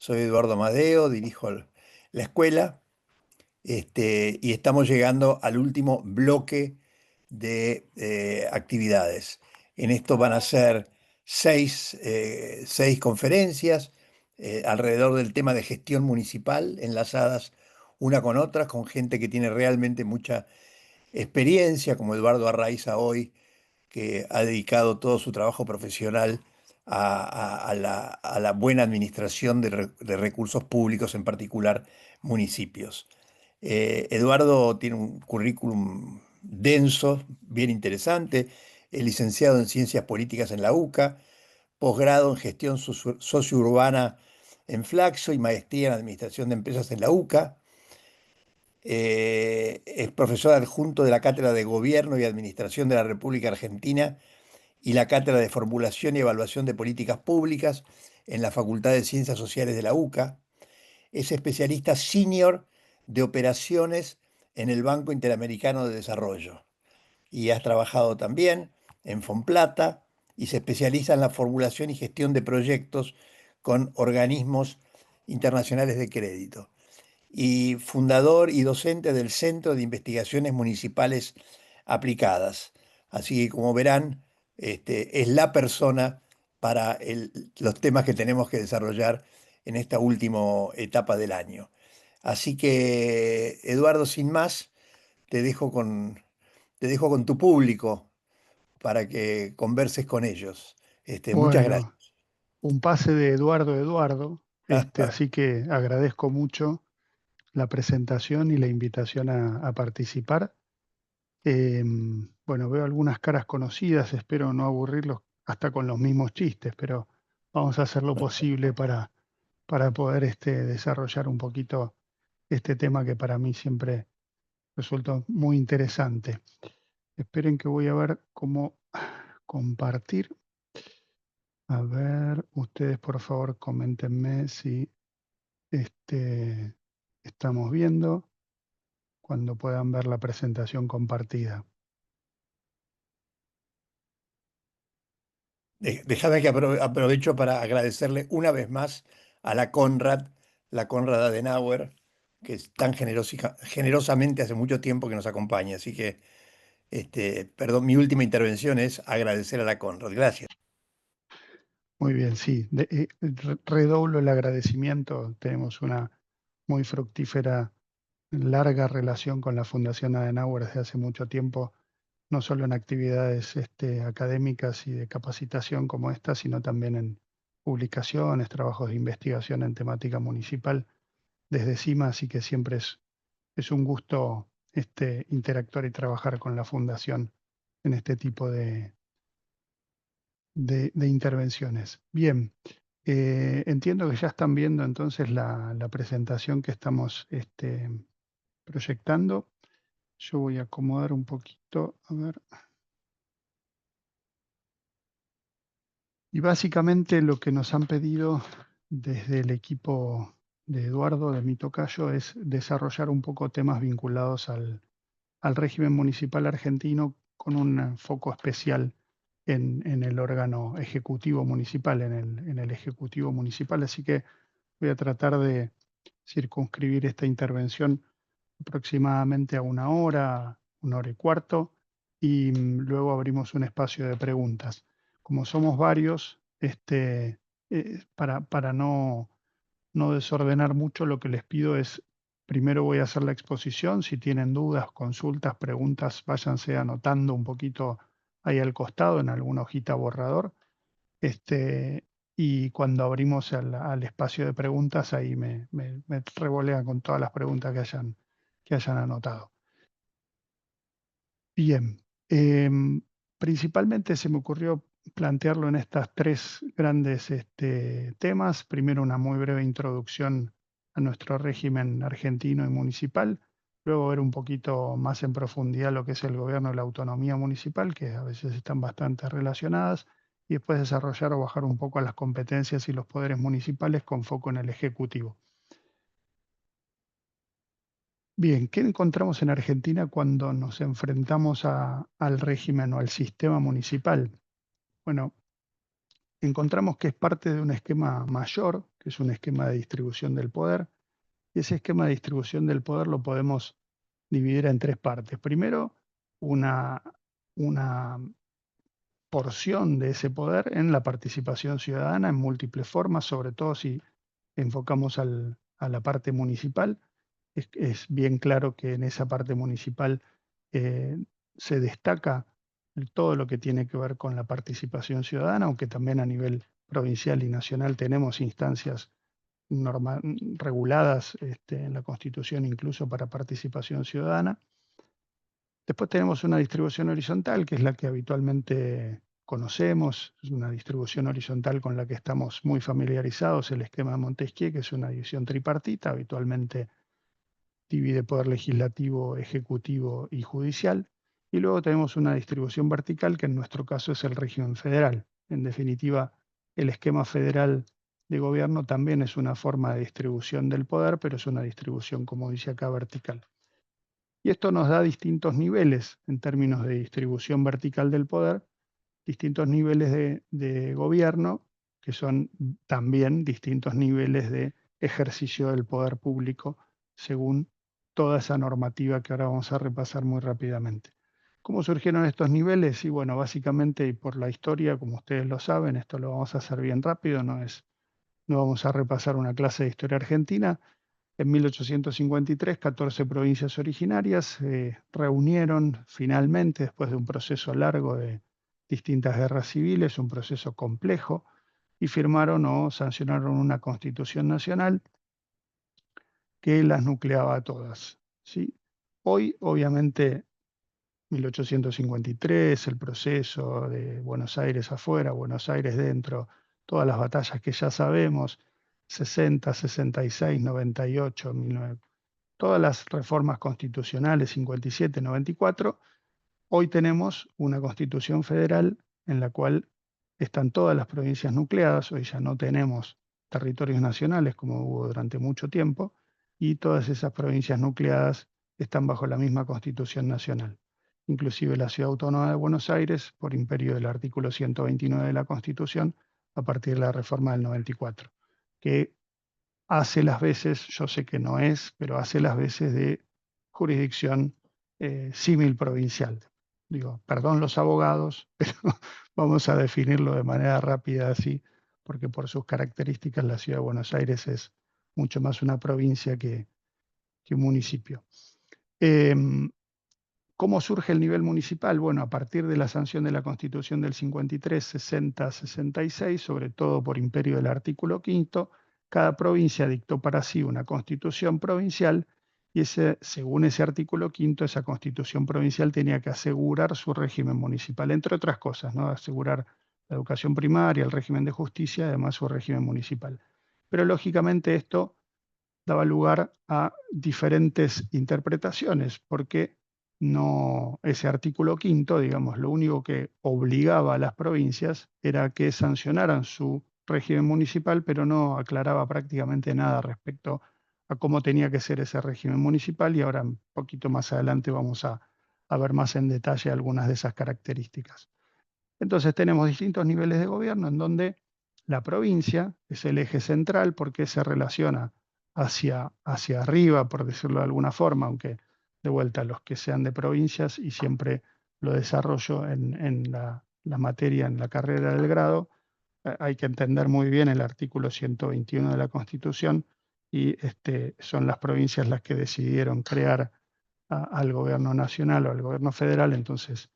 Soy Eduardo Amadeo, dirijo la escuela, y estamos llegando al último bloque de actividades. En esto van a ser seis conferencias alrededor del tema de gestión municipal, enlazadas una con otra, con gente que tiene realmente mucha experiencia, como Eduardo Arraiza hoy, que ha dedicado todo su trabajo profesional a la buena administración de recursos públicos, en particular municipios. Eduardo tiene un currículum denso, bien interesante, es licenciado en Ciencias Políticas en la UCA, posgrado en Gestión Sociourbana en Flaxo y maestría en Administración de Empresas en la UCA. Es profesor adjunto de la Cátedra de Gobierno y Administración de la República Argentina y la Cátedra de Formulación y Evaluación de Políticas Públicas en la Facultad de Ciencias Sociales de la UCA. Es especialista senior de operaciones en el Banco Interamericano de Desarrollo y has trabajado también en Fonplata y se especializa en la formulación y gestión de proyectos con organismos internacionales de crédito y fundador y docente del Centro de Investigaciones Municipales Aplicadas. Así que, como verán, es la persona para los temas que tenemos que desarrollar en esta última etapa del año. Así que, Eduardo, sin más, te dejo te dejo con tu público para que converses con ellos. Muchas Bueno, gracias. un pase de Eduardo Eduardo, así que agradezco mucho la presentación y la invitación a participar. Bueno, veo algunas caras conocidas, espero no aburrirlos hasta con los mismos chistes, pero vamos a hacer lo posible para poder desarrollar un poquito este tema que para mí siempre resultó muy interesante. Esperen que voy a ver cómo compartir. A ver, ustedes por favor coméntenme si este, estamos viendo cuando puedan ver la presentación compartida. Déjame que aprovecho para agradecerle una vez más a la Konrad Adenauer, que es tan generosamente hace mucho tiempo que nos acompaña. Así que, perdón, mi última intervención es agradecer a la Konrad. Gracias. Muy bien, sí, redoblo el agradecimiento. Tenemos una muy fructífera, larga relación con la Fundación Adenauer desde hace mucho tiempo, no solo en actividades académicas y de capacitación como esta, sino también en publicaciones, trabajos de investigación en temática municipal desde CIMA, así que siempre es un gusto interactuar y trabajar con la Fundación en este tipo de intervenciones. Bien, entiendo que ya están viendo entonces la presentación que estamos proyectando. Yo voy a acomodar un poquito, a ver. Y básicamente lo que nos han pedido desde el equipo de Eduardo, de mi tocayo, es desarrollar un poco temas vinculados al régimen municipal argentino con un foco especial en el órgano ejecutivo municipal, en el ejecutivo municipal. Así que voy a tratar de circunscribir esta intervención aproximadamente a una hora y cuarto, y luego abrimos un espacio de preguntas. Como somos varios, para no desordenar mucho, lo que les pido es, primero voy a hacer la exposición, si tienen dudas, consultas, preguntas, váyanse anotando un poquito ahí al costado en alguna hojita borrador. Y cuando abrimos al espacio de preguntas, ahí me revolean con todas las preguntas que hayan anotado. Bien, principalmente se me ocurrió plantearlo en estas tres grandes temas. Primero, una muy breve introducción a nuestro régimen argentino y municipal. Luego, ver un poquito más en profundidad lo que es el gobierno y la autonomía municipal, que a veces están bastante relacionadas. Y después desarrollar o bajar un poco a las competencias y los poderes municipales con foco en el Ejecutivo. Bien, ¿qué encontramos en Argentina cuando nos enfrentamos al régimen o al sistema municipal? Bueno, encontramos que es parte de un esquema mayor, que es un esquema de distribución del poder, y ese esquema de distribución del poder lo podemos dividir en tres partes. Primero, una, una porción de ese poder en la participación ciudadana en múltiples formas, sobre todo si enfocamos a la parte municipal. Es bien claro que en esa parte municipal eh, se destaca todo lo que tiene que ver con la participación ciudadana, aunque también a nivel provincial y nacional tenemos instancias reguladas en la Constitución incluso para participación ciudadana. Después tenemos una distribución horizontal, que es la que habitualmente conocemos, es una distribución horizontal con la que estamos muy familiarizados, el esquema de Montesquieu, que es una división tripartita, habitualmente divide poder legislativo, ejecutivo y judicial. Y luego tenemos una distribución vertical, que en nuestro caso es el régimen federal. En definitiva, el esquema federal de gobierno también es una forma de distribución del poder, pero es una distribución, como dice acá, vertical. Y esto nos da distintos niveles en términos de distribución vertical del poder, distintos niveles de gobierno, que son también distintos niveles de ejercicio del poder público, según toda esa normativa que ahora vamos a repasar muy rápidamente. ¿Cómo surgieron estos niveles? Y bueno, básicamente y por la historia, como ustedes lo saben, esto lo vamos a hacer bien rápido, no vamos a repasar una clase de historia argentina. En 1853, 14 provincias originarias se reunieron finalmente, después de un proceso largo de distintas guerras civiles, un proceso complejo, y firmaron o sancionaron una constitución nacional que las nucleaba a todas, ¿sí? Hoy, obviamente, 1853, el proceso de Buenos Aires afuera, Buenos Aires dentro, todas las batallas que ya sabemos, 60, 66, 98, 19, todas las reformas constitucionales 57, 94, hoy tenemos una constitución federal en la cual están todas las provincias nucleadas, hoy ya no tenemos territorios nacionales como hubo durante mucho tiempo, y todas esas provincias nucleadas están bajo la misma constitución nacional. Inclusive la Ciudad Autónoma de Buenos Aires, por imperio del artículo 129 de la Constitución, a partir de la reforma del 94, que hace las veces, yo sé que no es, pero hace las veces de jurisdicción símil provincial. Digo, perdón los abogados, pero vamos a definirlo de manera rápida así, porque por sus características la ciudad de Buenos Aires es mucho más una provincia que un municipio. Em, ¿Cómo surge el nivel municipal? Bueno, a partir de la sanción de la Constitución del 53, 60, 66, sobre todo por imperio del artículo quinto, cada provincia dictó para sí una constitución provincial y según ese artículo quinto, esa constitución provincial tenía que asegurar su régimen municipal, entre otras cosas, ¿no? Asegurar la educación primaria, el régimen de justicia, además su régimen municipal. Pero lógicamente esto daba lugar a diferentes interpretaciones, porque no, ese artículo quinto, digamos, lo único que obligaba a las provincias era que sancionaran su régimen municipal, pero no aclaraba prácticamente nada respecto a cómo tenía que ser ese régimen municipal, y ahora un poquito más adelante vamos a ver más en detalle algunas de esas características. Entonces tenemos distintos niveles de gobierno en donde la provincia es el eje central porque se relaciona hacia arriba, por decirlo de alguna forma, aunque de vuelta los que sean de provincias, y siempre lo desarrollo en la materia, en la carrera del grado, hay que entender muy bien el artículo 121 de la Constitución, y son las provincias las que decidieron crear al gobierno nacional o al gobierno federal. Entonces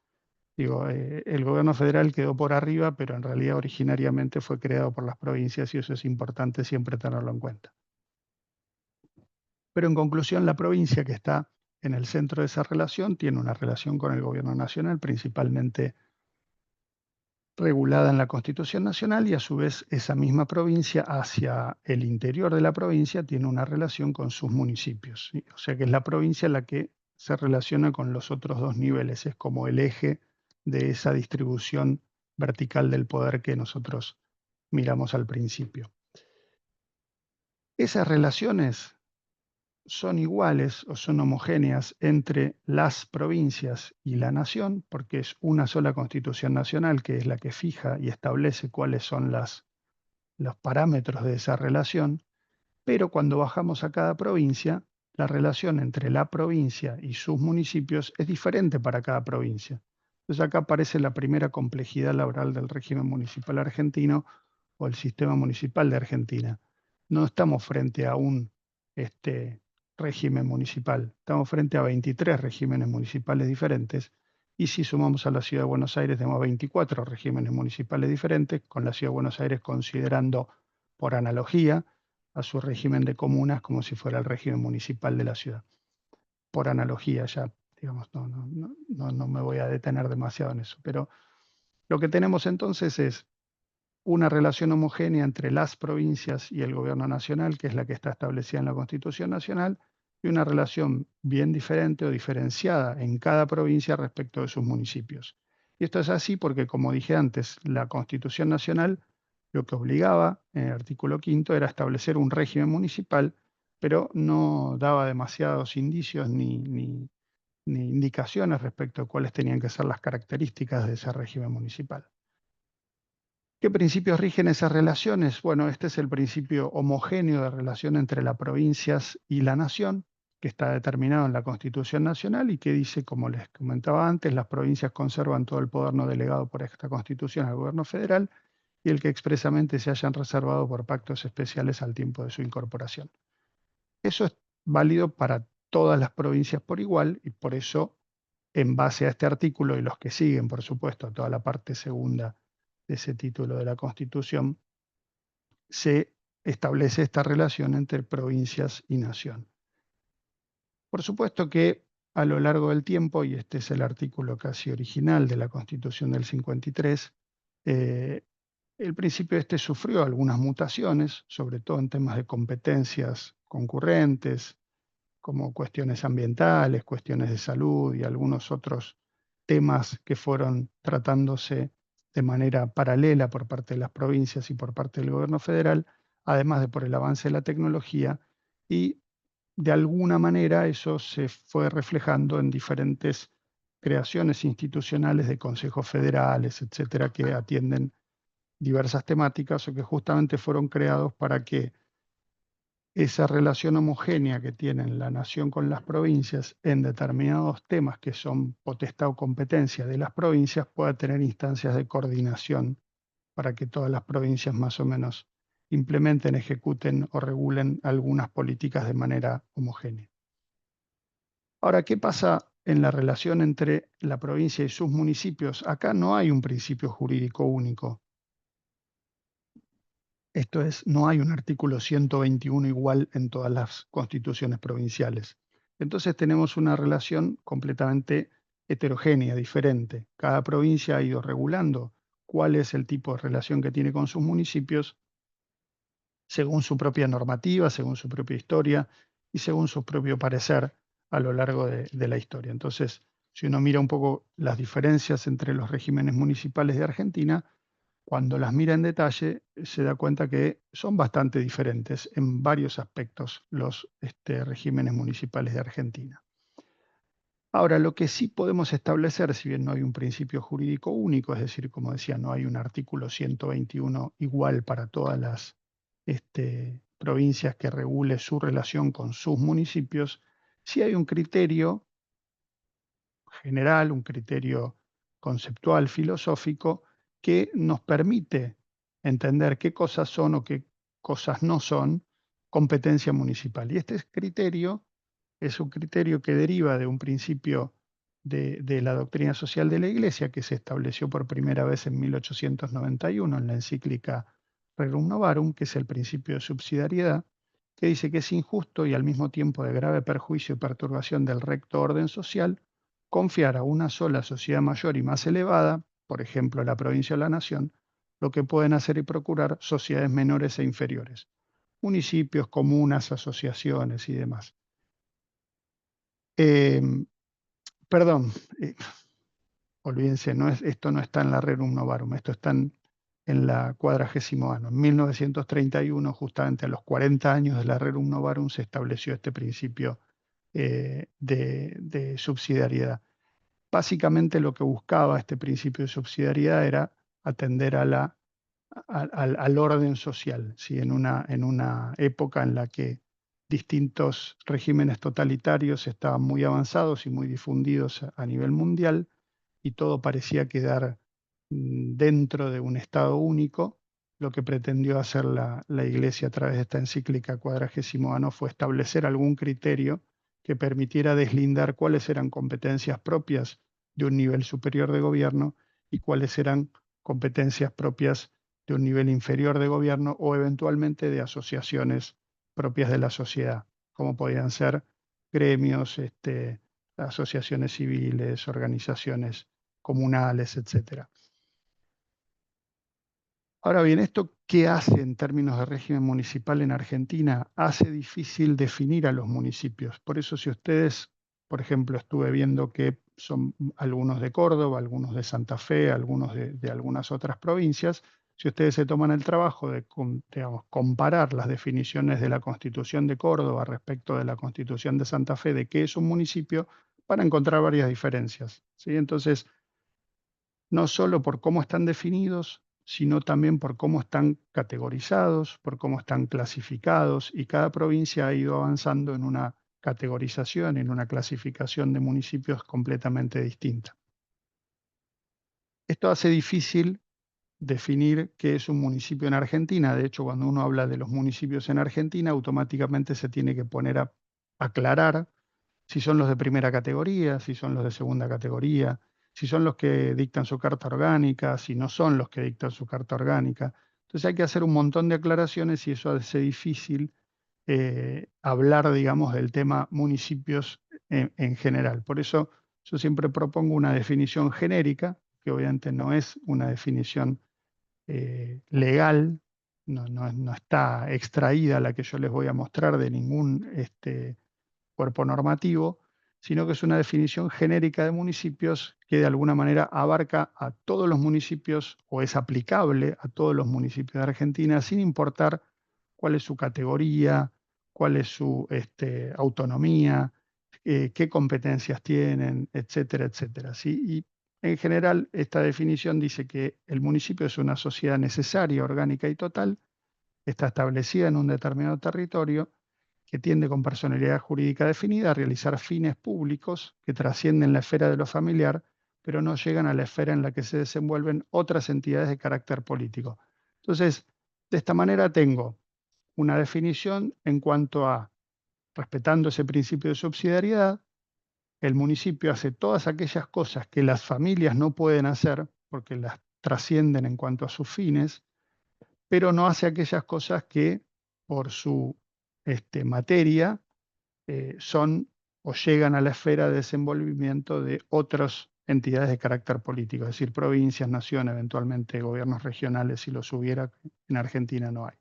digo, el gobierno federal quedó por arriba, pero en realidad originariamente fue creado por las provincias, y eso es importante siempre tenerlo en cuenta. Pero en conclusión, la provincia, que está en el centro de esa relación, tiene una relación con el gobierno nacional, principalmente regulada en la Constitución Nacional, y a su vez esa misma provincia hacia el interior de la provincia tiene una relación con sus municipios, ¿sí? O sea que es la provincia la que se relaciona con los otros dos niveles, es como el eje de esa distribución vertical del poder que nosotros miramos al principio. Esas relaciones son iguales o son homogéneas entre las provincias y la nación, porque es una sola constitución nacional que es la que fija y establece cuáles son los parámetros de esa relación, pero cuando bajamos a cada provincia, la relación entre la provincia y sus municipios es diferente para cada provincia. Entonces acá aparece la primera complejidad laboral del régimen municipal argentino o el sistema municipal de Argentina. No estamos frente a un este, régimen municipal, estamos frente a 23 regímenes municipales diferentes, y si sumamos a la Ciudad de Buenos Aires, tenemos 24 regímenes municipales diferentes, con la Ciudad de Buenos Aires considerando por analogía a su régimen de comunas como si fuera el régimen municipal de la ciudad. Por analogía ya, digamos, no me voy a detener demasiado en eso, pero lo que tenemos entonces es una relación homogénea entre las provincias y el gobierno nacional, que es la que está establecida en la Constitución Nacional, y una relación bien diferente o diferenciada en cada provincia respecto de sus municipios. Y esto es así porque, como dije antes, la Constitución Nacional lo que obligaba en el artículo quinto era establecer un régimen municipal, pero no daba demasiados indicios ni indicaciones respecto a cuáles tenían que ser las características de ese régimen municipal. ¿Qué principios rigen esas relaciones? Bueno, este es el principio homogéneo de relación entre las provincias y la nación, que está determinado en la Constitución Nacional y que dice, como les comentaba antes, las provincias conservan todo el poder no delegado por esta Constitución al gobierno federal y el que expresamente se hayan reservado por pactos especiales al tiempo de su incorporación. Eso es válido para todas las provincias por igual y por eso, en base a este artículo y los que siguen, por supuesto, a toda la parte segunda de ese título de la Constitución, se establece esta relación entre provincias y nación. Por supuesto que a lo largo del tiempo, y este es el artículo casi original de la Constitución del 53, eh, el principio este sufrió algunas mutaciones, sobre todo en temas de competencias concurrentes, como cuestiones ambientales, cuestiones de salud y algunos otros temas que fueron tratándose de manera paralela por parte de las provincias y por parte del gobierno federal, además de por el avance de la tecnología, y de alguna manera eso se fue reflejando en diferentes creaciones institucionales de consejos federales, etcétera, que atienden diversas temáticas o que justamente fueron creados para que esa relación homogénea que tienen la nación con las provincias en determinados temas que son potestad o competencia de las provincias pueda tener instancias de coordinación para que todas las provincias más o menos implementen, ejecuten o regulen algunas políticas de manera homogénea. Ahora, ¿qué pasa en la relación entre la provincia y sus municipios? Acá no hay un principio jurídico único. Esto es, no hay un artículo 121 igual en todas las constituciones provinciales. Entonces tenemos una relación completamente heterogénea, diferente. Cada provincia ha ido regulando cuál es el tipo de relación que tiene con sus municipios según su propia normativa, según su propia historia y según su propio parecer a lo largo de la historia. Entonces, si uno mira un poco las diferencias entre los regímenes municipales de Argentina, cuando las mira en detalle, se da cuenta que son bastante diferentes en varios aspectos los regímenes municipales de Argentina. Ahora, lo que sí podemos establecer, si bien no hay un principio jurídico único, es decir, como decía, no hay un artículo 121 igual para todas las provincias que regule su relación con sus municipios, sí hay un criterio general, un criterio conceptual, filosófico, que nos permite entender qué cosas son o qué cosas no son competencia municipal. Y este criterio es un criterio que deriva de un principio de la doctrina social de la Iglesia que se estableció por primera vez en 1891 en la encíclica Rerum Novarum, que es el principio de subsidiariedad, que dice que es injusto y al mismo tiempo de grave perjuicio y perturbación del recto orden social confiar a una sola sociedad mayor y más elevada, por ejemplo la provincia o la nación, lo que pueden hacer y procurar sociedades menores e inferiores, municipios, comunas, asociaciones y demás. Eh, perdón, olvídense, esto no está en la Rerum Novarum, esto está en la 40º año. En 1931, justamente a los 40 años del Rerum Novarum, se estableció este principio de subsidiariedad. Básicamente lo que buscaba este principio de subsidiariedad era atender al orden social, ¿sí? En una época en la que distintos regímenes totalitarios estaban muy avanzados y muy difundidos a nivel mundial, y todo parecía quedar dentro de un Estado único. Lo que pretendió hacer la Iglesia a través de esta encíclica 40º Ano fue establecer algún criterio que permitiera deslindar cuáles eran competencias propias de un nivel superior de gobierno y cuáles eran competencias propias de un nivel inferior de gobierno o eventualmente de asociaciones propias de la sociedad, como podían ser gremios, asociaciones civiles, organizaciones comunales, etcétera. Ahora bien, ¿esto qué hace en términos de régimen municipal en Argentina? Hace difícil definir a los municipios. Por eso, si ustedes, por ejemplo, estuve viendo que son algunos de Córdoba, algunos de Santa Fe, algunos de algunas otras provincias, si ustedes se toman el trabajo de, digamos, comparar las definiciones de la Constitución de Córdoba respecto de la Constitución de Santa Fe de qué es un municipio, van a encontrar varias diferencias, ¿sí? Entonces, no solo por cómo están definidos, sino también por cómo están categorizados, por cómo están clasificados, y cada provincia ha ido avanzando en una categorización, en una clasificación de municipios completamente distinta. Esto hace difícil definir qué es un municipio en Argentina. De hecho, cuando uno habla de los municipios en Argentina, automáticamente se tiene que poner a aclarar si son los de primera categoría, si son los de segunda categoría, si son los que dictan su carta orgánica, si no son los que dictan su carta orgánica. Entonces hay que hacer un montón de aclaraciones y eso hace difícil hablar, digamos, del tema municipios en general. Por eso yo siempre propongo una definición genérica, que obviamente no es una definición legal, no está extraída la que yo les voy a mostrar de ningún cuerpo normativo, sino que es una definición genérica de municipios que de alguna manera abarca a todos los municipios o es aplicable a todos los municipios de Argentina sin importar cuál es su categoría, cuál es su autonomía, qué competencias tienen, etcétera, etcétera, ¿sí? Y en general esta definición dice que el municipio es una sociedad necesaria, orgánica y total, está establecida en un determinado territorio que tiende con personalidad jurídica definida a realizar fines públicos que trascienden la esfera de lo familiar, pero no llegan a la esfera en la que se desenvuelven otras entidades de carácter político. Entonces, de esta manera tengo una definición en cuanto a, respetando ese principio de subsidiariedad, el municipio hace todas aquellas cosas que las familias no pueden hacer porque las trascienden en cuanto a sus fines, pero no hace aquellas cosas que por su materia son o llegan a la esfera de desenvolvimiento de otras entidades de carácter político, es decir, provincias, naciones, eventualmente gobiernos regionales, si los hubiera, en Argentina no hay.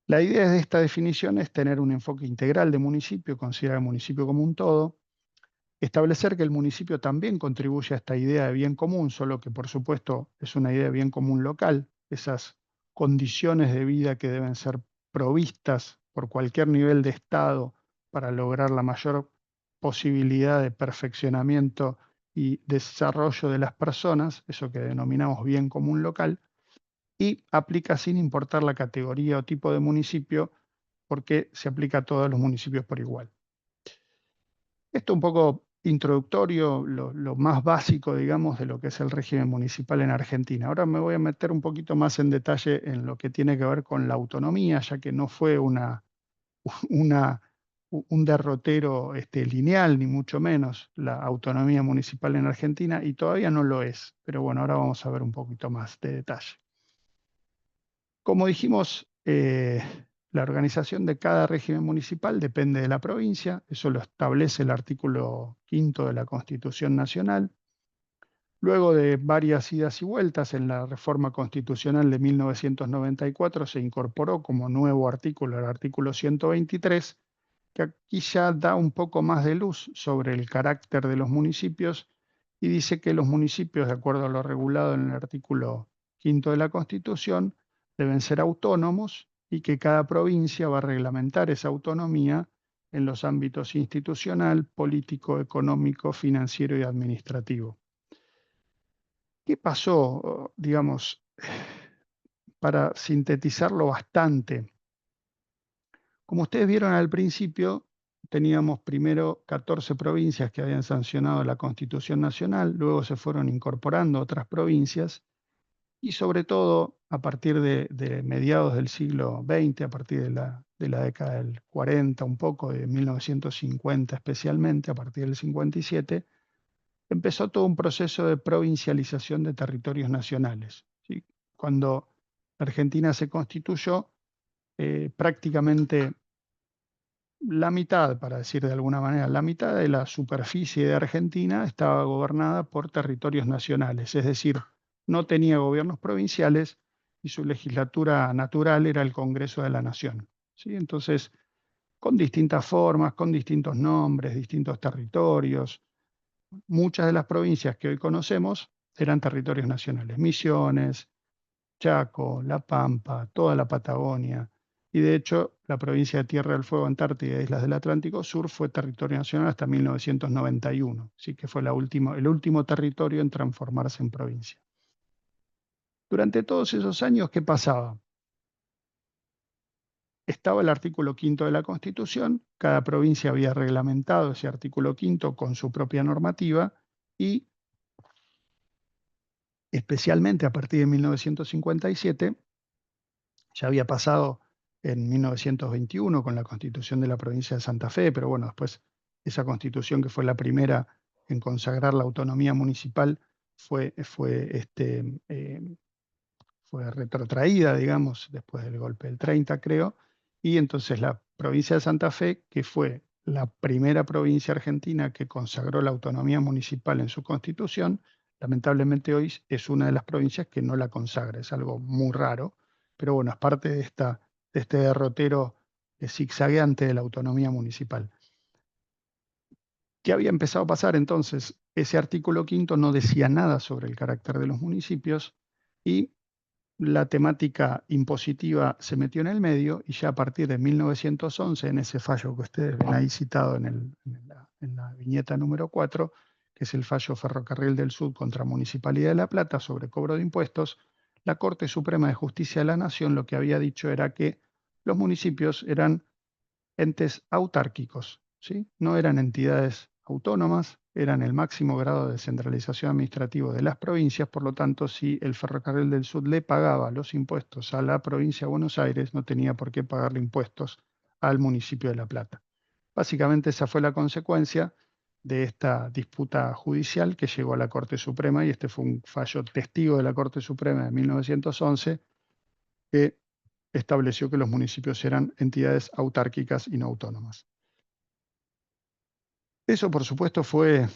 La idea de esta definición es tener un enfoque integral de municipio, considerar el municipio como un todo, establecer que el municipio también contribuye a esta idea de bien común, solo que por supuesto es una idea de bien común local, esas condiciones de vida que deben ser provistas por cualquier nivel de Estado para lograr la mayor posibilidad de perfeccionamiento y desarrollo de las personas, eso que denominamos bien común local, y aplica sin importar la categoría o tipo de municipio, porque se aplica a todos los municipios por igual. Esto un poco introductorio, lo más básico, digamos, de lo que es el régimen municipal en Argentina. Ahora me voy a meter un poquito más en detalle en lo que tiene que ver con la autonomía, ya que no fue una- un derrotero lineal, ni mucho menos, la autonomía municipal en Argentina, y todavía no lo es. Pero bueno, ahora vamos a ver un poquito más de detalle. Como dijimos, la organización de cada régimen municipal depende de la provincia, eso lo establece el artículo 5 de la Constitución Nacional. Luego de varias idas y vueltas en la reforma constitucional de 1994 se incorporó como nuevo artículo el artículo 123, que aquí ya da un poco más de luz sobre el carácter de los municipios y dice que los municipios, de acuerdo a lo regulado en el artículo quinto de la Constitución deben ser autónomos y que cada provincia va a reglamentar esa autonomía en los ámbitos institucional, político, económico, financiero y administrativo. ¿Qué pasó, digamos, para sintetizarlo bastante? Como ustedes vieron al principio, teníamos primero 14 provincias que habían sancionado la Constitución Nacional, luego se fueron incorporando otras provincias y sobre todo a partir de mediados del siglo XX, a partir de la década del 40, un poco de 1950 especialmente, a partir del 57, empezó todo un proceso de provincialización de territorios nacionales, ¿sí? Cuando Argentina se constituyó, prácticamente la mitad, para decir de alguna manera, la mitad de la superficie de Argentina estaba gobernada por territorios nacionales, es decir, no tenía gobiernos provinciales y su legislatura natural era el Congreso de la Nación, ¿sí? Entonces, con distintas formas, con distintos nombres, distintos territorios, muchas de las provincias que hoy conocemos eran territorios nacionales: Misiones, Chaco, La Pampa, toda la Patagonia. Y de hecho, la provincia de Tierra del Fuego, Antártida e Islas del Atlántico Sur fue territorio nacional hasta 1991, así que fue el último territorio en transformarse en provincia. Durante todos esos años, ¿qué pasaba? Estaba el artículo quinto de la Constitución, cada provincia había reglamentado ese artículo quinto con su propia normativa y especialmente a partir de 1957, ya había pasado en 1921 con la constitución de la provincia de Santa Fe, pero bueno, después esa constitución que fue la primera en consagrar la autonomía municipal fue retrotraída, digamos, después del golpe del 30, creo, y entonces la provincia de Santa Fe, que fue la primera provincia argentina que consagró la autonomía municipal en su constitución, lamentablemente hoy es una de las provincias que no la consagra, es algo muy raro, pero bueno, es parte de este derrotero zigzagueante de la autonomía municipal. ¿Qué había empezado a pasar entonces? Ese artículo quinto no decía nada sobre el carácter de los municipios y la temática impositiva se metió en el medio y ya a partir de 1911, en ese fallo que ustedes ven ahí citado en la viñeta número 4, que es el fallo Ferrocarril del Sur contra Municipalidad de La Plata sobre cobro de impuestos, la Corte Suprema de Justicia de la Nación lo que había dicho era que los municipios eran entes autárquicos, ¿sí? No eran entidades autónomas, eran el máximo grado de descentralización administrativa de las provincias, por lo tanto, si el Ferrocarril del Sur le pagaba los impuestos a la provincia de Buenos Aires, no tenía por qué pagarle impuestos al municipio de La Plata. Básicamente esa fue la consecuencia de esta disputa judicial que llegó a la Corte Suprema, y este fue un fallo testigo de la Corte Suprema de 1911 que estableció que los municipios eran entidades autárquicas y no autónomas. Eso, por supuesto, fue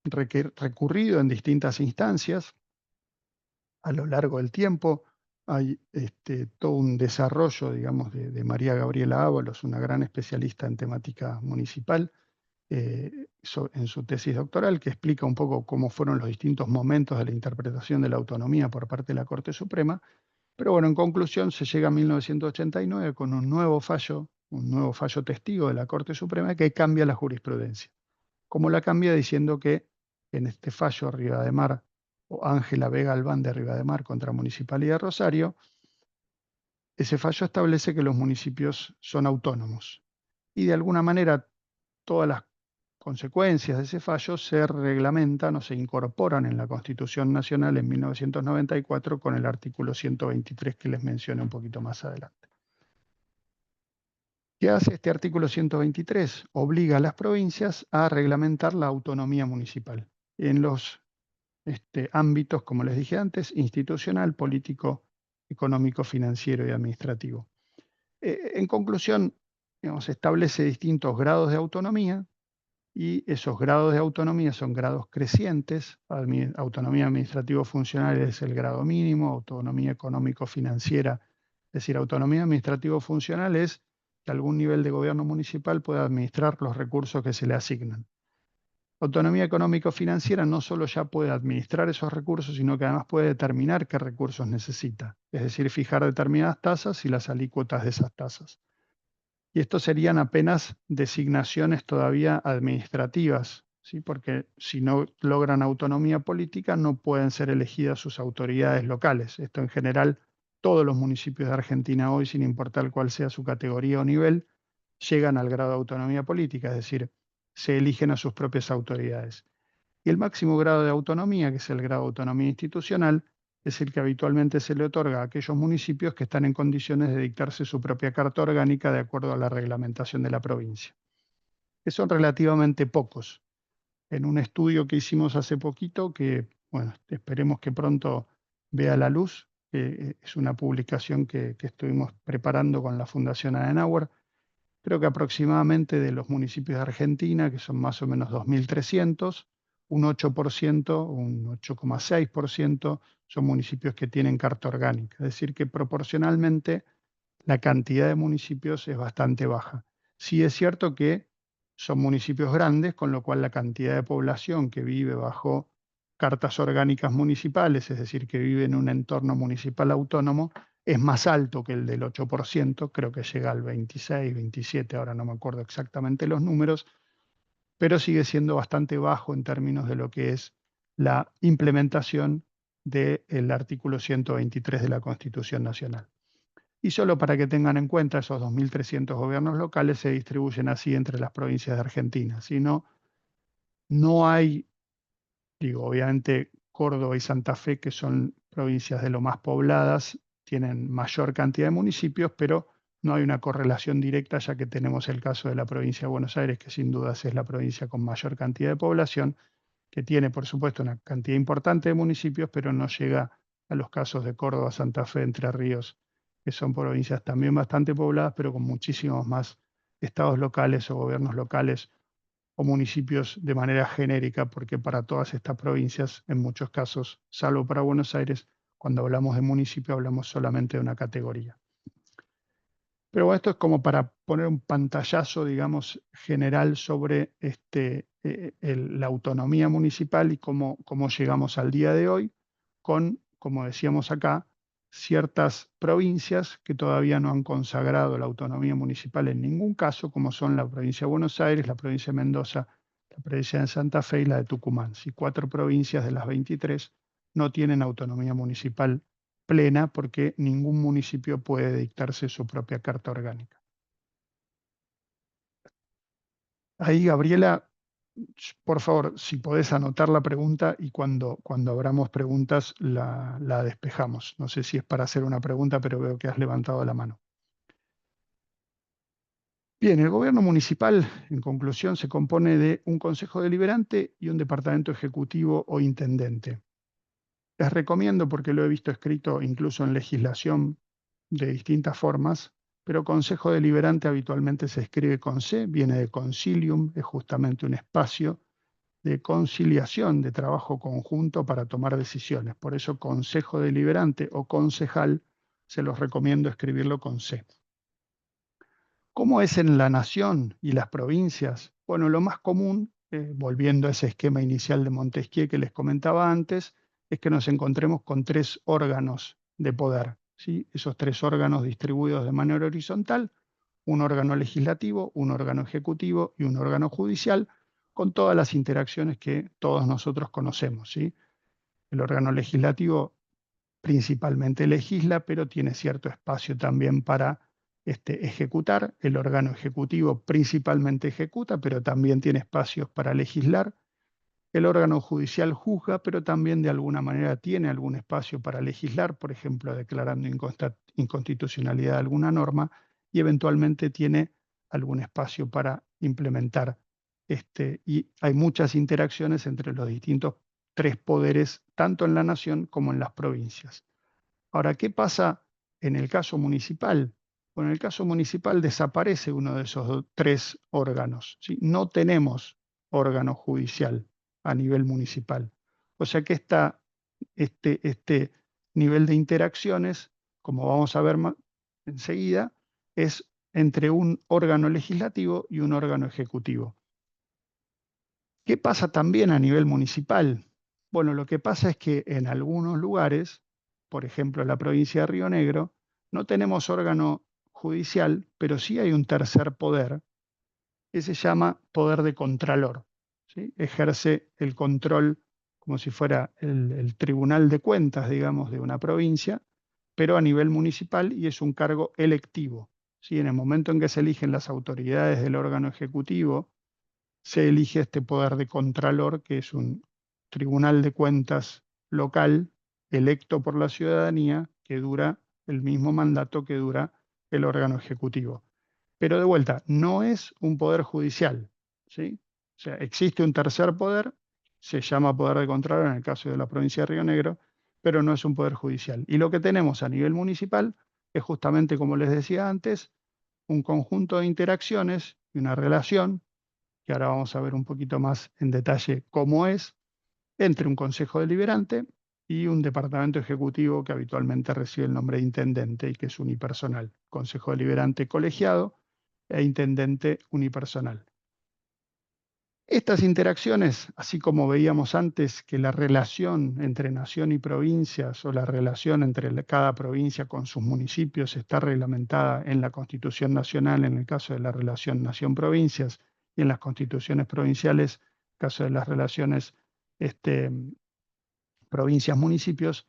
recurrido en distintas instancias a lo largo del tiempo. Hay todo un desarrollo, digamos, de María Gabriela Ábalos, una gran especialista en temática municipal, en su tesis doctoral, que explica un poco cómo fueron los distintos momentos de la interpretación de la autonomía por parte de la Corte Suprema. Pero bueno, en conclusión, se llega a 1989 con un nuevo fallo testigo de la Corte Suprema que cambia la jurisprudencia. ¿Cómo la cambia? Diciendo que en este fallo Rivademar o Ángela Vega Albán de Rivademar contra Municipalidad de Rosario, ese fallo establece que los municipios son autónomos y de alguna manera todas las consecuencias de ese fallo se reglamentan o se incorporan en la Constitución Nacional en 1994 con el artículo 123 que les mencioné un poquito más adelante. ¿Qué hace este artículo 123? Obliga a las provincias a reglamentar la autonomía municipal en los ámbitos, como les dije antes, institucional, político, económico, financiero y administrativo. En conclusión, digamos, establece distintos grados de autonomía y esos grados de autonomía son grados crecientes. Autonomía administrativo-funcional es el grado mínimo, autonomía económico-financiera, es decir, autonomía administrativo-funcional es que algún nivel de gobierno municipal pueda administrar los recursos que se le asignan. Autonomía económico-financiera no solo ya puede administrar esos recursos, sino que además puede determinar qué recursos necesita, es decir, fijar determinadas tasas y las alícuotas de esas tasas. Y estos serían apenas designaciones todavía administrativas, ¿sí? Porque si no logran autonomía política no pueden ser elegidas sus autoridades locales. Esto en general, todos los municipios de Argentina hoy, sin importar cuál sea su categoría o nivel, llegan al grado de autonomía política, es decir, se eligen a sus propias autoridades. Y el máximo grado de autonomía, que es el grado de autonomía institucional, es el que habitualmente se le otorga a aquellos municipios que están en condiciones de dictarse su propia carta orgánica de acuerdo a la reglamentación de la provincia, que son relativamente pocos. En un estudio que hicimos hace poquito, que bueno, esperemos que pronto vea la luz, es una publicación que estuvimos preparando con la Fundación Adenauer. Creo que aproximadamente de los municipios de Argentina, que son más o menos 2.300, un 8%, un 8,6% son municipios que tienen carta orgánica. Es decir, que proporcionalmente la cantidad de municipios es bastante baja. Sí es cierto que son municipios grandes, con lo cual la cantidad de población que vive bajo cartas orgánicas municipales, es decir, que vive en un entorno municipal autónomo, es más alto que el del 8%, creo que llega al 26, 27, ahora no me acuerdo exactamente los números, pero sigue siendo bastante bajo en términos de lo que es la implementación del artículo 123 de la Constitución Nacional. Y solo para que tengan en cuenta, esos 2.300 gobiernos locales se distribuyen así entre las provincias de Argentina. Si no, no hay, digo, obviamente Córdoba y Santa Fe, que son provincias de lo más pobladas, tienen mayor cantidad de municipios, pero no hay una correlación directa, ya que tenemos el caso de la provincia de Buenos Aires, que sin dudas es la provincia con mayor cantidad de población, que tiene, por supuesto, una cantidad importante de municipios, pero no llega a los casos de Córdoba, Santa Fe, Entre Ríos, que son provincias también bastante pobladas, pero con muchísimos más estados locales o gobiernos locales o municipios de manera genérica, porque para todas estas provincias, en muchos casos, salvo para Buenos Aires, cuando hablamos de municipio hablamos solamente de una categoría. Pero bueno, esto es como para poner un pantallazo, digamos, general sobre la autonomía municipal y cómo llegamos al día de hoy con, como decíamos acá, ciertas provincias que todavía no han consagrado la autonomía municipal en ningún caso, como son la provincia de Buenos Aires, la provincia de Mendoza, la provincia de Santa Fe y la de Tucumán. Si 4 provincias de las 23 no tienen autonomía municipal plena porque ningún municipio puede dictarse su propia carta orgánica. Ahí, Gabriela, por favor, si podés anotar la pregunta y cuando abramos preguntas la despejamos. No sé si es para hacer una pregunta, pero veo que has levantado la mano. Bien, el gobierno municipal, en conclusión, se compone de un consejo deliberante y un departamento ejecutivo o intendente. Les recomiendo, porque lo he visto escrito incluso en legislación de distintas formas, pero consejo deliberante habitualmente se escribe con C, viene de concilium, es justamente un espacio de conciliación, de trabajo conjunto para tomar decisiones. Por eso consejo deliberante o concejal se los recomiendo escribirlo con C. ¿Cómo es en la nación y las provincias? Bueno, lo más común, volviendo a ese esquema inicial de Montesquieu que les comentaba antes, es que nos encontremos con 3 órganos de poder, ¿sí? Esos 3 órganos distribuidos de manera horizontal, un órgano legislativo, un órgano ejecutivo y un órgano judicial, con todas las interacciones que todos nosotros conocemos, ¿sí? El órgano legislativo principalmente legisla, pero tiene cierto espacio también para ejecutar. El órgano ejecutivo principalmente ejecuta, pero también tiene espacios para legislar. El órgano judicial juzga, pero también de alguna manera tiene algún espacio para legislar, por ejemplo, declarando inconstitucionalidad de alguna norma, y eventualmente tiene algún espacio para implementar. Y hay muchas interacciones entre los distintos 3 poderes, tanto en la nación como en las provincias. Ahora, ¿qué pasa en el caso municipal? Bueno, en el caso municipal desaparece uno de esos 3 órganos, ¿sí? No tenemos órgano judicial a nivel municipal. O sea que este nivel de interacciones, como vamos a ver enseguida, es entre un órgano legislativo y un órgano ejecutivo. ¿Qué pasa también a nivel municipal? Bueno, lo que pasa es que en algunos lugares, por ejemplo la provincia de Río Negro, no tenemos órgano judicial, pero sí hay un tercer poder que se llama poder de contralor. ¿Sí? Ejerce el control como si fuera el tribunal de cuentas, digamos, de una provincia, pero a nivel municipal y es un cargo electivo. ¿Sí? En el momento en que se eligen las autoridades del órgano ejecutivo, se elige este poder de contralor, que es un tribunal de cuentas local electo por la ciudadanía, que dura el mismo mandato que dura el órgano ejecutivo. Pero de vuelta, no es un poder judicial, ¿sí? O sea, existe un tercer poder, se llama poder de contralor en el caso de la provincia de Río Negro, pero no es un poder judicial. Y lo que tenemos a nivel municipal es justamente, como les decía antes, un conjunto de interacciones y una relación que ahora vamos a ver un poquito más en detalle cómo es, entre un consejo deliberante y un departamento ejecutivo que habitualmente recibe el nombre de intendente y que es unipersonal. Consejo deliberante colegiado e intendente unipersonal. Estas interacciones, así como veíamos antes que la relación entre nación y provincias o la relación entre cada provincia con sus municipios está reglamentada en la Constitución Nacional en el caso de la relación nación-provincias y en las constituciones provinciales, en el caso de las relaciones este, provincias-municipios,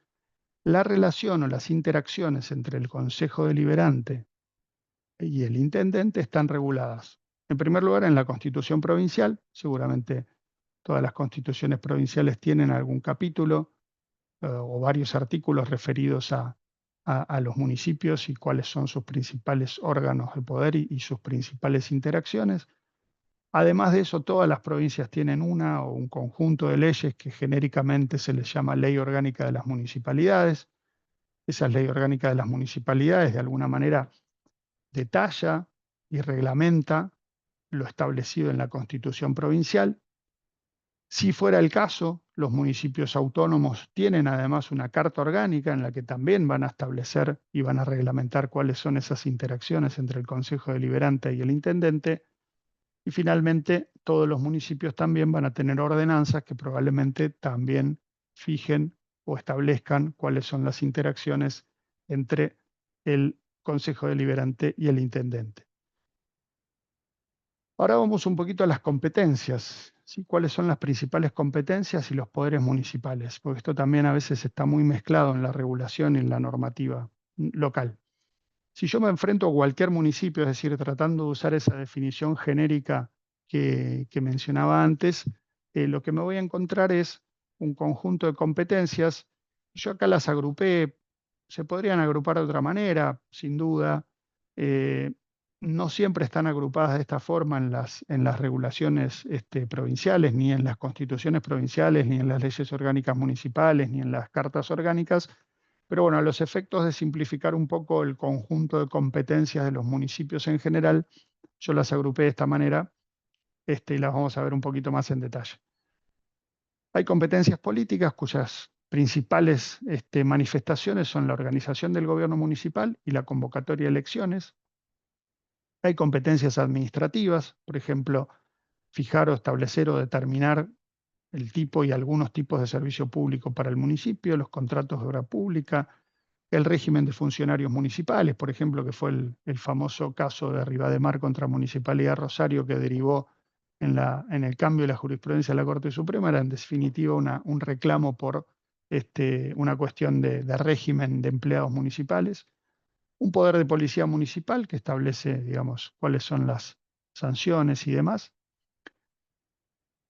la relación o las interacciones entre el Consejo Deliberante y el intendente están reguladas. En primer lugar, en la Constitución provincial, seguramente todas las constituciones provinciales tienen algún capítulo o varios artículos referidos a los municipios y cuáles son sus principales órganos de poder y sus principales interacciones. Además de eso, todas las provincias tienen una o un conjunto de leyes que genéricamente se les llama Ley Orgánica de las Municipalidades. Esa ley orgánica de las municipalidades, de alguna manera, detalla y reglamenta lo establecido en la Constitución provincial. Si fuera el caso, los municipios autónomos tienen además una carta orgánica en la que también van a establecer y van a reglamentar cuáles son esas interacciones entre el Consejo Deliberante y el Intendente. Y finalmente, todos los municipios también van a tener ordenanzas que probablemente también fijen o establezcan cuáles son las interacciones entre el Consejo Deliberante y el Intendente. Ahora vamos un poquito a las competencias, ¿sí? ¿Cuáles son las principales competencias y los poderes municipales? Porque esto también a veces está muy mezclado en la regulación y en la normativa local. Si yo me enfrento a cualquier municipio, es decir, tratando de usar esa definición genérica que mencionaba antes, lo que me voy a encontrar es un conjunto de competencias. Yo acá las agrupé, se podrían agrupar de otra manera, sin duda. Eh, no siempre están agrupadas de esta forma en las regulaciones provinciales, ni en las constituciones provinciales, ni en las leyes orgánicas municipales, ni en las cartas orgánicas. Pero bueno, a los efectos de simplificar un poco el conjunto de competencias de los municipios en general, yo las agrupé de esta manera y las vamos a ver un poquito más en detalle. Hay competencias políticas cuyas principales manifestaciones son la organización del gobierno municipal y la convocatoria de elecciones. Hay competencias administrativas, por ejemplo, fijar o establecer o determinar el tipo y algunos tipos de servicio público para el municipio, los contratos de obra pública, el régimen de funcionarios municipales, por ejemplo, que fue el famoso caso de Rivademar contra Municipalidad de Rosario que derivó en el cambio de la jurisprudencia de la Corte Suprema, era en definitiva un reclamo por una cuestión de régimen de empleados municipales, un poder de policía municipal que establece, digamos, cuáles son las sanciones y demás,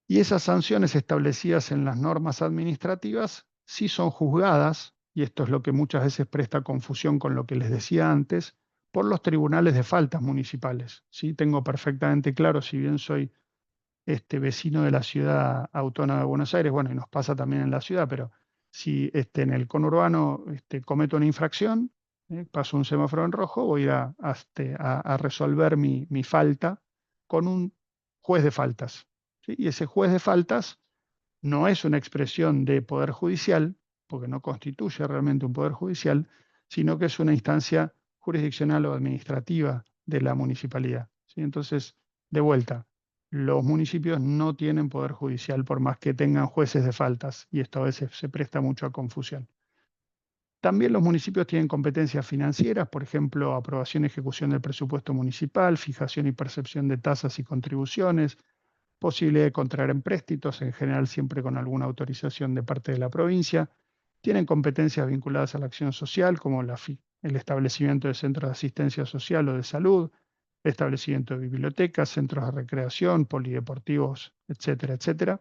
y esas sanciones establecidas en las normas administrativas sí son juzgadas, y esto es lo que muchas veces presta confusión con lo que les decía antes, por los tribunales de faltas municipales. ¿Sí? Tengo perfectamente claro, si bien soy vecino de la ciudad autónoma de Buenos Aires, bueno, y nos pasa también en la ciudad, pero si en el conurbano cometo una infracción, paso un semáforo en rojo, voy a ir a resolver mi falta con un juez de faltas. ¿Sí? Y ese juez de faltas no es una expresión de poder judicial, porque no constituye realmente un poder judicial, sino que es una instancia jurisdiccional o administrativa de la municipalidad. ¿Sí? Entonces, de vuelta. los municipios no tienen poder judicial por más que tengan jueces de faltas, y esto a veces se presta mucho a confusión. También los municipios tienen competencias financieras, por ejemplo, aprobación y ejecución del presupuesto municipal, fijación y percepción de tasas y contribuciones, posibilidad de contraer empréstitos, en general siempre con alguna autorización de parte de la provincia. Tienen competencias vinculadas a la acción social, como el establecimiento de centros de asistencia social o de salud, establecimiento de bibliotecas, centros de recreación, polideportivos, etcétera, etcétera.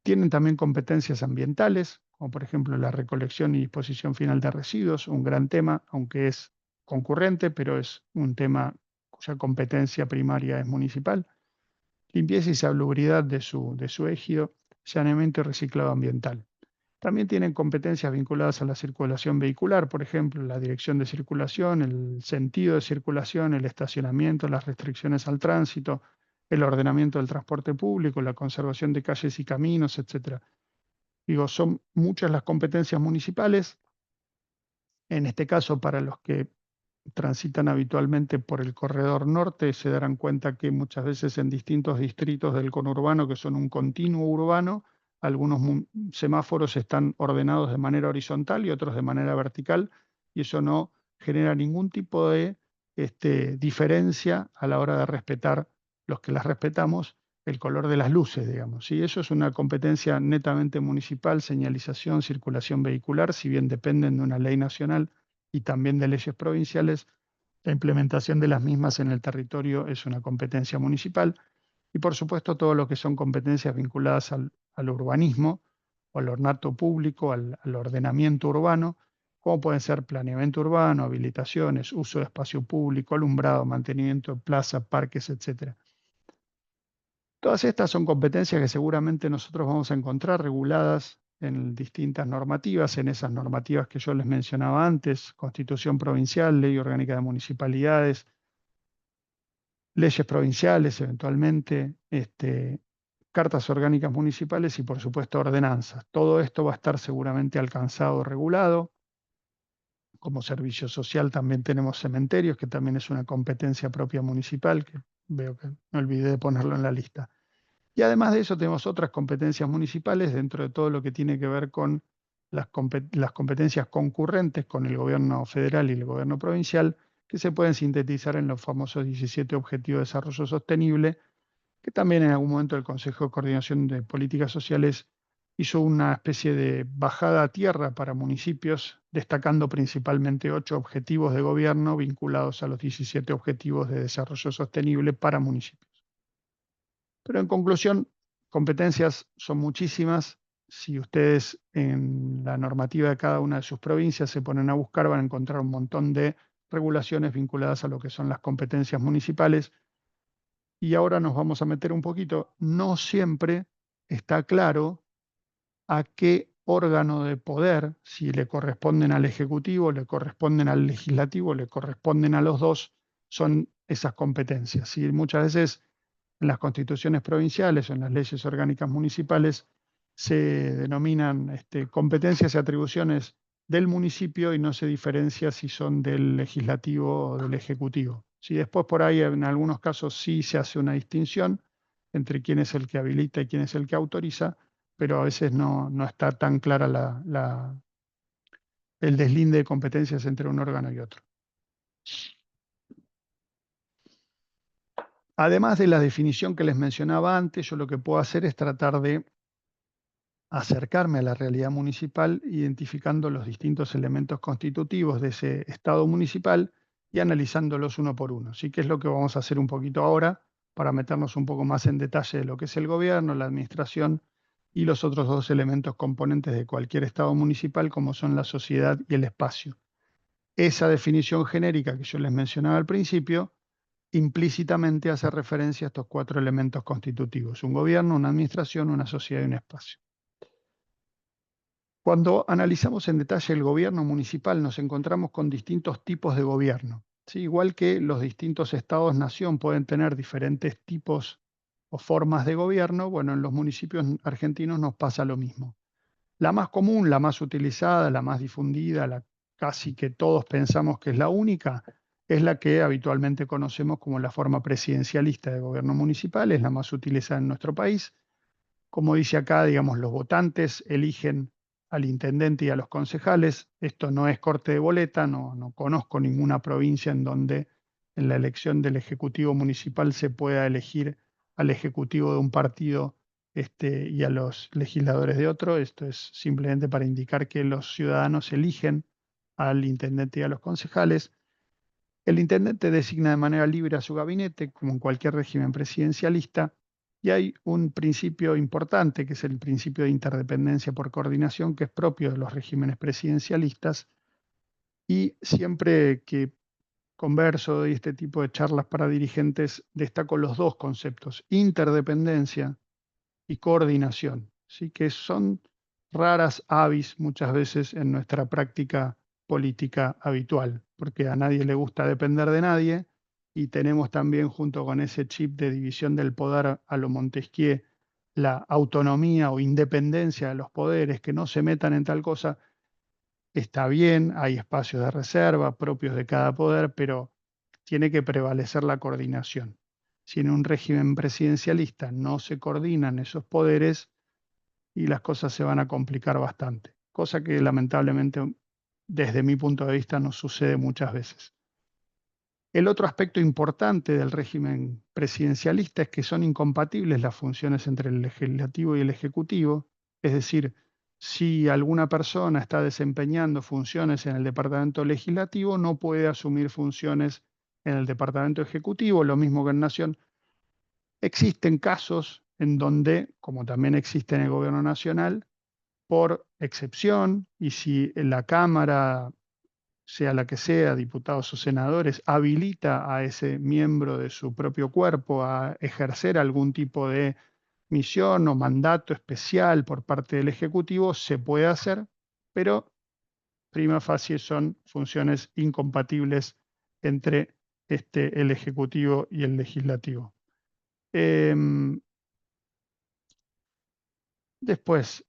Tienen también competencias ambientales, como por ejemplo la recolección y disposición final de residuos, un gran tema, aunque es concurrente, pero es un tema cuya competencia primaria es municipal. Limpieza y salubridad de su ejido, saneamiento y reciclado ambiental. También tienen competencias vinculadas a la circulación vehicular, por ejemplo, la dirección de circulación, el sentido de circulación, el estacionamiento, las restricciones al tránsito, el ordenamiento del transporte público, la conservación de calles y caminos, etcétera. Digo, son muchas las competencias municipales. En este caso, para los que transitan habitualmente por el corredor norte, se darán cuenta que muchas veces en distintos distritos del conurbano, que son un continuo urbano, algunos semáforos están ordenados de manera horizontal y otros de manera vertical, y eso no genera ningún tipo de diferencia a la hora de respetar, los que las respetamos, el color de las luces, digamos. Y eso es una competencia netamente municipal, señalización, circulación vehicular, si bien dependen de una ley nacional y también de leyes provinciales, la implementación de las mismas en el territorio es una competencia municipal. Y por supuesto todo lo que son competencias vinculadas al urbanismo o al ornato público, al ordenamiento urbano, como pueden ser planeamiento urbano, habilitaciones, uso de espacio público, alumbrado, mantenimiento de plazas, parques, etc. Todas estas son competencias que seguramente nosotros vamos a encontrar reguladas en distintas normativas, en esas normativas que yo les mencionaba antes: Constitución Provincial, Ley Orgánica de Municipalidades, leyes provinciales eventualmente, cartas orgánicas municipales y por supuesto ordenanzas. Todo esto va a estar seguramente alcanzado, regulado. Como servicio social también tenemos cementerios, que también es una competencia propia municipal, que veo que me olvidé de ponerlo en la lista. Y además de eso tenemos otras competencias municipales dentro de todo lo que tiene que ver con las competencias concurrentes con el gobierno federal y el gobierno provincial, que se pueden sintetizar en los famosos 17 Objetivos de Desarrollo Sostenible, que también en algún momento el Consejo de Coordinación de Políticas Sociales hizo una especie de bajada a tierra para municipios, destacando principalmente 8 objetivos de gobierno vinculados a los 17 Objetivos de Desarrollo Sostenible para municipios. Pero en conclusión, competencias son muchísimas. Si ustedes en la normativa de cada una de sus provincias se ponen a buscar, van a encontrar un montón de regulaciones vinculadas a lo que son las competencias municipales. Y ahora nos vamos a meter un poquito. No siempre está claro a qué órgano de poder, si le corresponden al Ejecutivo, le corresponden al Legislativo, le corresponden a los dos, son esas competencias. Y muchas veces en las constituciones provinciales o en las leyes orgánicas municipales se denominan competencias y atribuciones del municipio y no se diferencia si son del legislativo o del ejecutivo. Si después por ahí en algunos casos sí se hace una distinción entre quién es el que habilita y quién es el que autoriza, pero a veces no está tan clara el deslinde de competencias entre un órgano y otro. Además de la definición que les mencionaba antes, yo lo que puedo hacer es tratar de acercarme a la realidad municipal, identificando los distintos elementos constitutivos de ese estado municipal y analizándolos uno por uno. Así que es lo que vamos a hacer un poquito ahora para meternos un poco más en detalle de lo que es el gobierno, la administración y los otros dos elementos componentes de cualquier estado municipal, como son la sociedad y el espacio. Esa definición genérica que yo les mencionaba al principio implícitamente hace referencia a estos cuatro elementos constitutivos: un gobierno, una administración, una sociedad y un espacio. Cuando analizamos en detalle el gobierno municipal, nos encontramos con distintos tipos de gobierno. ¿Sí? Igual que los distintos estados-nación pueden tener diferentes tipos o formas de gobierno, bueno, en los municipios argentinos nos pasa lo mismo. La más común, la más utilizada, la más difundida, la casi que todos pensamos que es la única, es la que habitualmente conocemos como la forma presidencialista de gobierno municipal, es la más utilizada en nuestro país. Como dice acá, digamos, los votantes eligen al intendente y a los concejales. Esto no es corte de boleta, no conozco ninguna provincia en donde en la elección del ejecutivo municipal se pueda elegir al ejecutivo de un partido y a los legisladores de otro. Esto es simplemente para indicar que los ciudadanos eligen al intendente y a los concejales. El intendente designa de manera libre a su gabinete, como en cualquier régimen presidencialista, y hay un principio importante, que es el principio de interdependencia por coordinación, que es propio de los regímenes presidencialistas, y siempre que converso y este tipo de charlas para dirigentes, destaco los dos conceptos, interdependencia y coordinación, ¿sí? Que son raras avis muchas veces en nuestra práctica política habitual, porque a nadie le gusta depender de nadie y tenemos también junto con ese chip de división del poder a lo Montesquieu la autonomía o independencia de los poderes, que no se metan en tal cosa. Está bien, hay espacios de reserva propios de cada poder, pero tiene que prevalecer la coordinación. Si en un régimen presidencialista no se coordinan esos poderes, y las cosas se van a complicar bastante, cosa que lamentablemente desde mi punto de vista no sucede muchas veces. El otro aspecto importante del régimen presidencialista es que son incompatibles las funciones entre el legislativo y el ejecutivo, es decir, si alguna persona está desempeñando funciones en el departamento legislativo, no puede asumir funciones en el departamento ejecutivo, lo mismo que en Nación. Existen casos en donde, como también existe en el gobierno nacional, por excepción, y si la Cámara, sea la que sea, diputados o senadores, habilita a ese miembro de su propio cuerpo a ejercer algún tipo de misión o mandato especial por parte del Ejecutivo, se puede hacer, pero prima facie son funciones incompatibles entre el Ejecutivo y el Legislativo. Em, Después,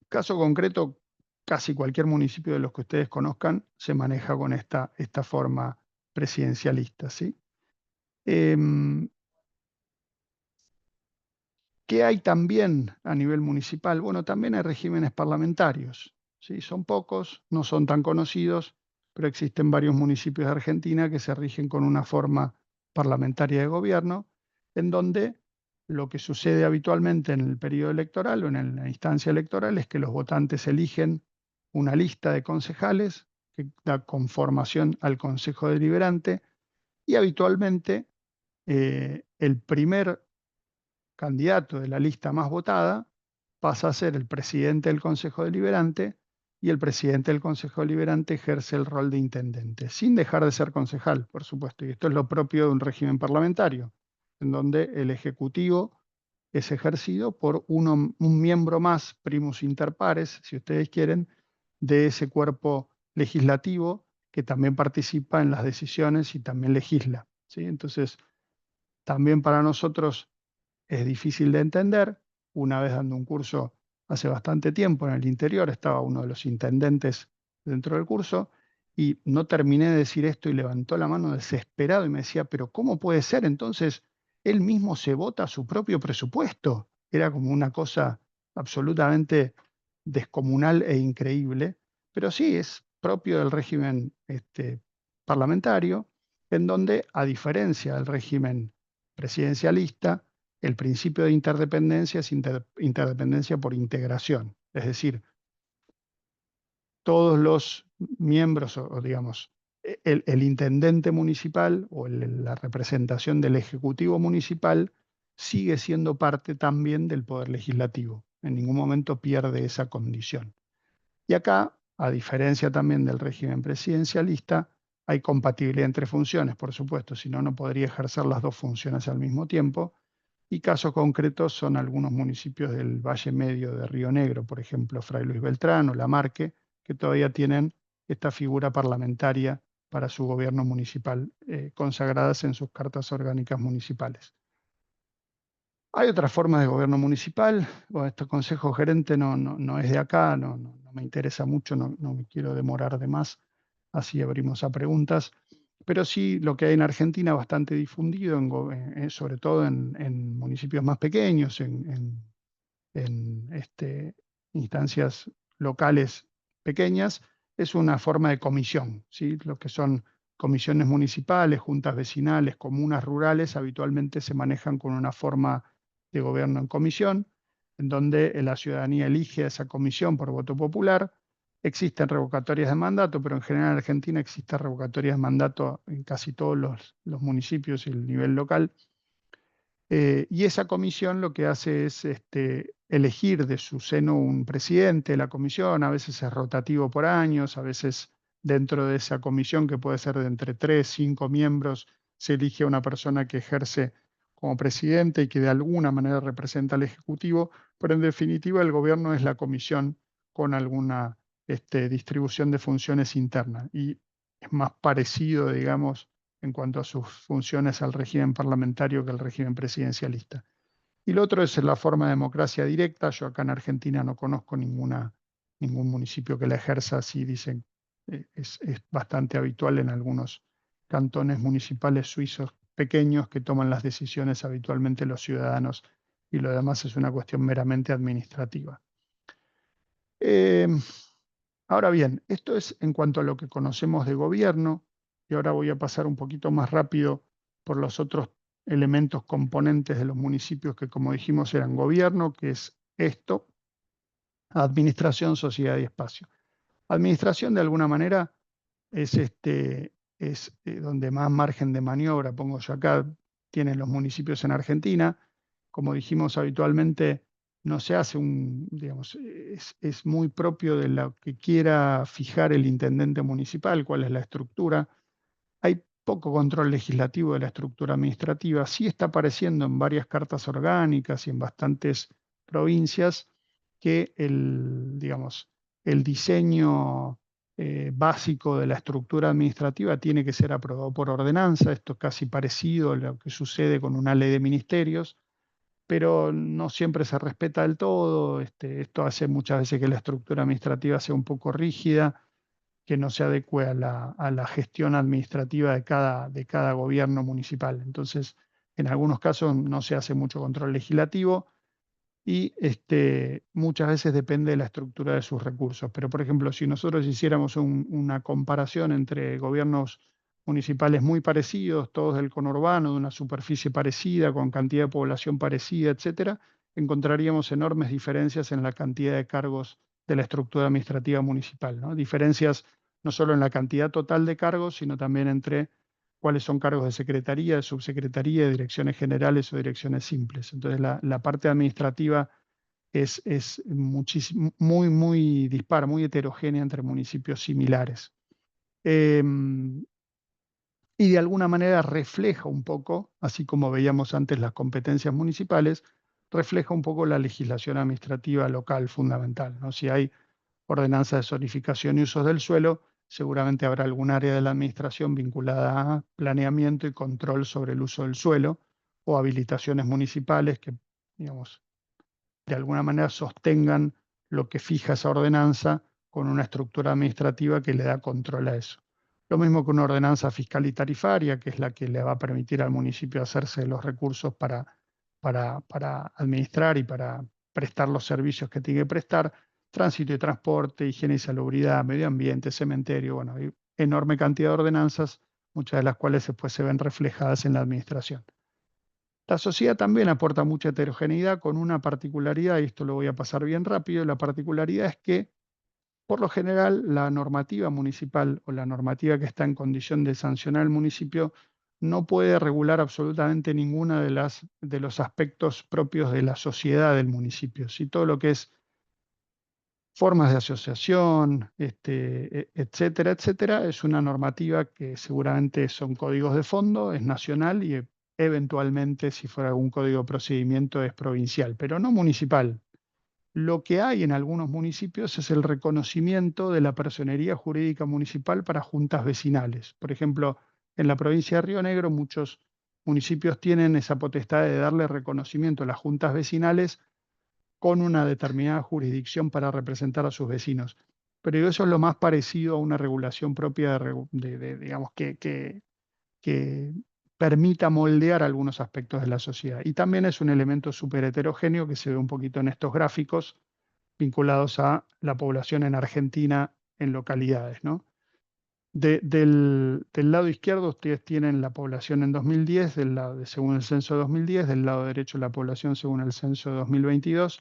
caso concreto, casi cualquier municipio de los que ustedes conozcan se maneja con esta forma presidencialista, ¿sí? Em, ¿Qué hay también a nivel municipal? Bueno, también hay regímenes parlamentarios, ¿sí? Son pocos, no son tan conocidos, pero existen varios municipios de Argentina que se rigen con una forma parlamentaria de gobierno, en donde lo que sucede habitualmente en el periodo electoral o en la instancia electoral es que los votantes eligen una lista de concejales que da conformación al Consejo Deliberante y habitualmente el primer candidato de la lista más votada pasa a ser el presidente del Consejo Deliberante y el presidente del Consejo Deliberante ejerce el rol de intendente, sin dejar de ser concejal, por supuesto. Y esto es lo propio de un régimen parlamentario, en donde el Ejecutivo es ejercido por un miembro más, primus inter pares, si ustedes quieren, de ese cuerpo legislativo que también participa en las decisiones y también legisla, ¿sí? Entonces, también para nosotros es difícil de entender. Una vez dando un curso hace bastante tiempo en el interior, estaba uno de los intendentes dentro del curso y no terminé de decir esto y levantó la mano desesperado y me decía, pero ¿cómo puede ser? Entonces, él mismo se vota su propio presupuesto. Era como una cosa absolutamente descomunal e increíble, pero sí es propio del régimen parlamentario, en donde, a diferencia del régimen presidencialista, el principio de interdependencia es interdependencia por integración. Es decir, todos los miembros, o digamos, el intendente municipal o la representación del ejecutivo municipal sigue siendo parte también del poder legislativo. En ningún momento pierde esa condición. Y acá, a diferencia también del régimen presidencialista, hay compatibilidad entre funciones, por supuesto, si no, no podría ejercer las dos funciones al mismo tiempo. Y casos concretos son algunos municipios del Valle Medio de Río Negro, por ejemplo, Fray Luis Beltrán o La Marque, que todavía tienen esta figura parlamentaria para su gobierno municipal, consagradas en sus cartas orgánicas municipales. Hay otras formas de gobierno municipal. Bueno, este consejo gerente no es de acá, no me interesa mucho, no me quiero demorar de más, así abrimos a preguntas. Pero sí lo que hay en Argentina bastante difundido, sobre todo en municipios más pequeños, en instancias locales pequeñas, es una forma de comisión, ¿sí? Lo que son comisiones municipales, juntas vecinales, comunas rurales, habitualmente se manejan con una forma de gobierno en comisión, en donde la ciudadanía elige a esa comisión por voto popular. Existen revocatorias de mandato, pero en general en Argentina existen revocatorias de mandato en casi todos los municipios y el nivel local. Y esa comisión lo que hace es elegir de su seno un presidente de la comisión, a veces es rotativo por años, a veces dentro de esa comisión, que puede ser de entre 3, 5 miembros, se elige a una persona que ejerce como presidente y que de alguna manera representa al Ejecutivo, pero en definitiva el gobierno es la comisión con alguna distribución de funciones internas y es más parecido, digamos, en cuanto a sus funciones al régimen parlamentario que al régimen presidencialista. Y lo otro es la forma de democracia directa. Yo acá en Argentina no conozco ningún municipio que la ejerza así, dicen. Es bastante habitual en algunos cantones municipales suizos pequeños que toman las decisiones habitualmente los ciudadanos y lo demás es una cuestión meramente administrativa. Eh, Ahora bien, esto es en cuanto a lo que conocemos de gobierno, y ahora voy a pasar un poquito más rápido por los otros elementos componentes de los municipios que, como dijimos, eran gobierno, que es esto, administración, sociedad y espacio. Administración, de alguna manera, es donde más margen de maniobra, pongo yo acá, tienen los municipios en Argentina. Como dijimos habitualmente, no se hace digamos, es muy propio de lo que quiera fijar el intendente municipal, cuál es la estructura. Hay poco control legislativo de la estructura administrativa. Sí está apareciendo en varias cartas orgánicas y en bastantes provincias que digamos, el diseño básico de la estructura administrativa tiene que ser aprobado por ordenanza. Esto es casi parecido a lo que sucede con una ley de ministerios, pero no siempre se respeta del todo. Esto hace muchas veces que la estructura administrativa sea un poco rígida, que no se adecue a la gestión administrativa de cada gobierno municipal. Entonces, en algunos casos no se hace mucho control legislativo y muchas veces depende de la estructura de sus recursos. Pero, por ejemplo, si nosotros hiciéramos una comparación entre gobiernos municipales muy parecidos, todos del conurbano, de una superficie parecida, con cantidad de población parecida, etcétera, encontraríamos enormes diferencias en la cantidad de cargos de la estructura administrativa municipal, ¿no? Diferencias no solo en la cantidad total de cargos, sino también entre cuáles son cargos de secretaría, de subsecretaría, de direcciones generales o direcciones simples. Entonces, la parte administrativa es muy dispar, muy heterogénea entre municipios similares. Y de alguna manera refleja un poco, así como veíamos antes las competencias municipales, refleja un poco la legislación administrativa local fundamental, ¿no? Si hay ordenanza de zonificación y usos del suelo, seguramente habrá algún área de la administración vinculada a planeamiento y control sobre el uso del suelo o habilitaciones municipales que, digamos, de alguna manera sostengan lo que fija esa ordenanza con una estructura administrativa que le da control a eso. Lo mismo que una ordenanza fiscal y tarifaria, que es la que le va a permitir al municipio hacerse los recursos para administrar y para prestar los servicios que tiene que prestar, tránsito y transporte, higiene y salubridad, medio ambiente, cementerio, bueno, hay enorme cantidad de ordenanzas, muchas de las cuales después se ven reflejadas en la administración. La sociedad también aporta mucha heterogeneidad con una particularidad, y esto lo voy a pasar bien rápido, la particularidad es que por lo general la normativa municipal o la normativa que está en condición de sancionar el municipio no puede regular absolutamente ninguna de los aspectos propios de la sociedad del municipio. Si todo lo que es formas de asociación, etcétera, etcétera, es una normativa que seguramente son códigos de fondo, es nacional y eventualmente, si fuera algún código de procedimiento, es provincial, pero no municipal. Lo que hay en algunos municipios es el reconocimiento de la personería jurídica municipal para juntas vecinales. Por ejemplo, en la provincia de Río Negro, muchos municipios tienen esa potestad de darle reconocimiento a las juntas vecinales con una determinada jurisdicción para representar a sus vecinos. Pero eso es lo más parecido a una regulación propia digamos, que permita moldear algunos aspectos de la sociedad. Y también es un elemento súper heterogéneo que se ve un poquito en estos gráficos vinculados a la población en Argentina en localidades, ¿no? Del lado izquierdo ustedes tienen la población en 2010, según el censo de 2010, del lado derecho la población según el censo de 2022.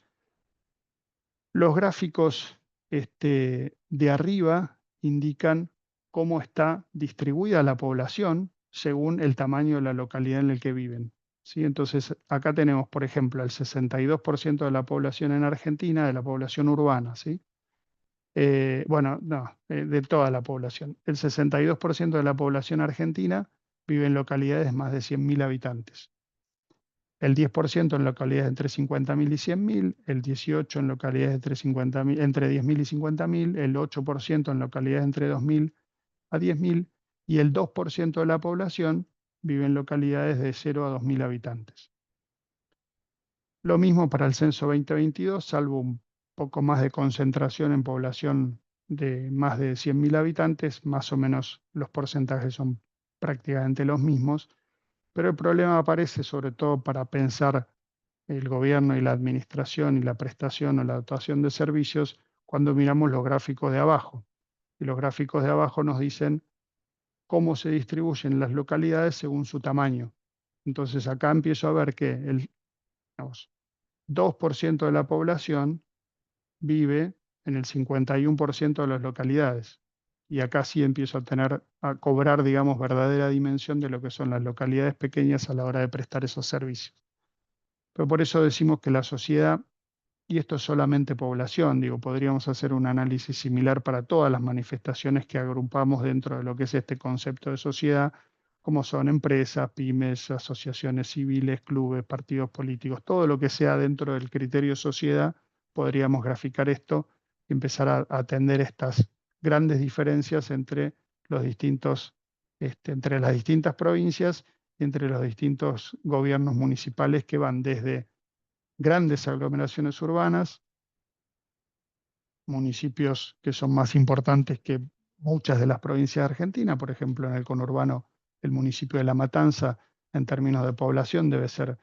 Los gráficos de arriba indican cómo está distribuida la población según el tamaño de la localidad en la que viven. ¿Sí? Entonces, acá tenemos, por ejemplo, el 62% de la población en Argentina, de la población urbana, ¿sí? Bueno, no, de toda la población. El 62% de la población argentina vive en localidades de más de 100.000 habitantes. El 10% en localidades entre 50.000 y 100.000, el 18% en localidades entre 10.000 y 50.000, el 8% en localidades entre 2.000 a 10.000 y el 2% de la población vive en localidades de 0 a 2.000 habitantes. Lo mismo para el censo 2022, salvo un poco más de concentración en población de más de 100.000 habitantes, más o menos los porcentajes son prácticamente los mismos, pero el problema aparece sobre todo para pensar el gobierno y la administración y la prestación o la dotación de servicios cuando miramos los gráficos de abajo. Y los gráficos de abajo nos dicen cómo se distribuyen las localidades según su tamaño. Entonces acá empiezo a ver que el digamos, 2% de la población vive en el 51% de las localidades. Y acá sí empiezo a cobrar, digamos, verdadera dimensión de lo que son las localidades pequeñas a la hora de prestar esos servicios. Pero por eso decimos que la sociedad, y esto es solamente población, digo, podríamos hacer un análisis similar para todas las manifestaciones que agrupamos dentro de lo que es este concepto de sociedad, como son empresas, pymes, asociaciones civiles, clubes, partidos políticos, todo lo que sea dentro del criterio sociedad, podríamos graficar esto y empezar a atender estas grandes diferencias entre los distintos, entre las distintas provincias y entre los distintos gobiernos municipales que van desde grandes aglomeraciones urbanas, municipios que son más importantes que muchas de las provincias de Argentina. Por ejemplo, en el conurbano, el municipio de La Matanza, en términos de población, debe ser,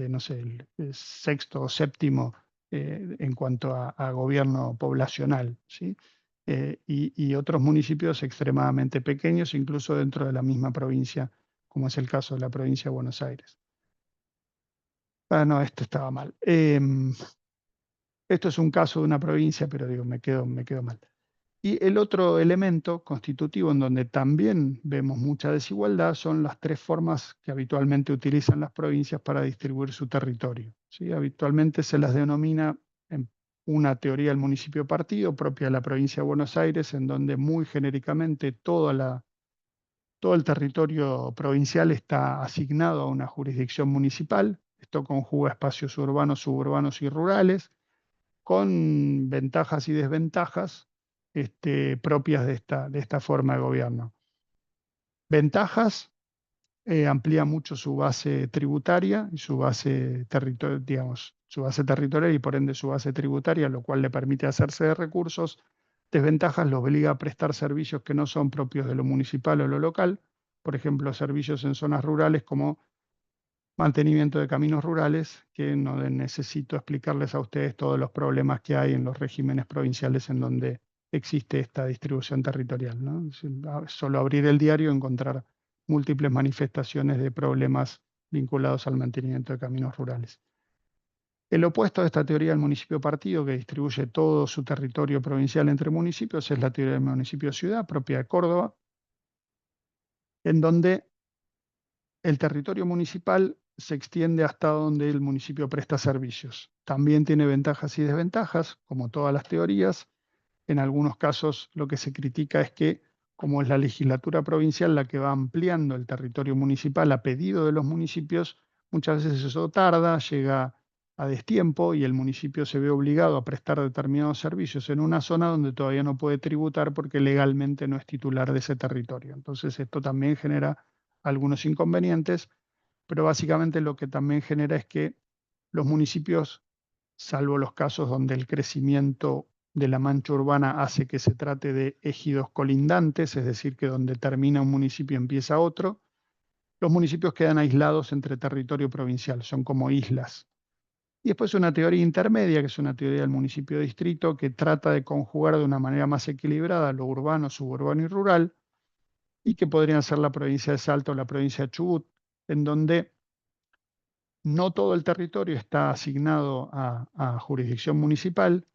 no sé, el sexto o séptimo en cuanto a gobierno poblacional, ¿sí? Y otros municipios extremadamente pequeños, incluso dentro de la misma provincia, como es el caso de la provincia de Buenos Aires. Ah, no, esto estaba mal. Esto es un caso de una provincia, pero digo, me quedo mal. Y el otro elemento constitutivo en donde también vemos mucha desigualdad son las tres formas que habitualmente utilizan las provincias para distribuir su territorio. ¿Sí? Habitualmente se las denomina en una teoría del municipio partido propia de la provincia de Buenos Aires, en donde muy genéricamente todo el territorio provincial está asignado a una jurisdicción municipal. Esto conjuga espacios urbanos, suburbanos y rurales con ventajas y desventajas propias de esta forma de gobierno. Ventajas, amplía mucho su base tributaria y su base digamos, su base territorial y por ende su base tributaria, lo cual le permite hacerse de recursos. Desventajas, lo obliga a prestar servicios que no son propios de lo municipal o lo local, por ejemplo, servicios en zonas rurales como mantenimiento de caminos rurales, que no necesito explicarles a ustedes todos los problemas que hay en los regímenes provinciales en donde existe esta distribución territorial, ¿no? Solo abrir el diario y encontrar múltiples manifestaciones de problemas vinculados al mantenimiento de caminos rurales. El opuesto a esta teoría del municipio partido, que distribuye todo su territorio provincial entre municipios, es la teoría del municipio-ciudad, propia de Córdoba, en donde el territorio municipal se extiende hasta donde el municipio presta servicios. También tiene ventajas y desventajas, como todas las teorías. En algunos casos lo que se critica es que, como es la legislatura provincial la que va ampliando el territorio municipal a pedido de los municipios, muchas veces eso tarda, llega a destiempo y el municipio se ve obligado a prestar determinados servicios en una zona donde todavía no puede tributar porque legalmente no es titular de ese territorio. Entonces esto también genera algunos inconvenientes. pero básicamente lo que también genera es que los municipios, salvo los casos donde el crecimiento de la mancha urbana hace que se trate de ejidos colindantes, es decir, que donde termina un municipio empieza otro, los municipios quedan aislados entre territorio provincial, son como islas. Y después una teoría intermedia, que es una teoría del municipio-distrito, que trata de conjugar de una manera más equilibrada lo urbano, suburbano y rural, y que podrían ser la provincia de Salta o la provincia de Chubut, en donde no todo el territorio está asignado a jurisdicción municipal.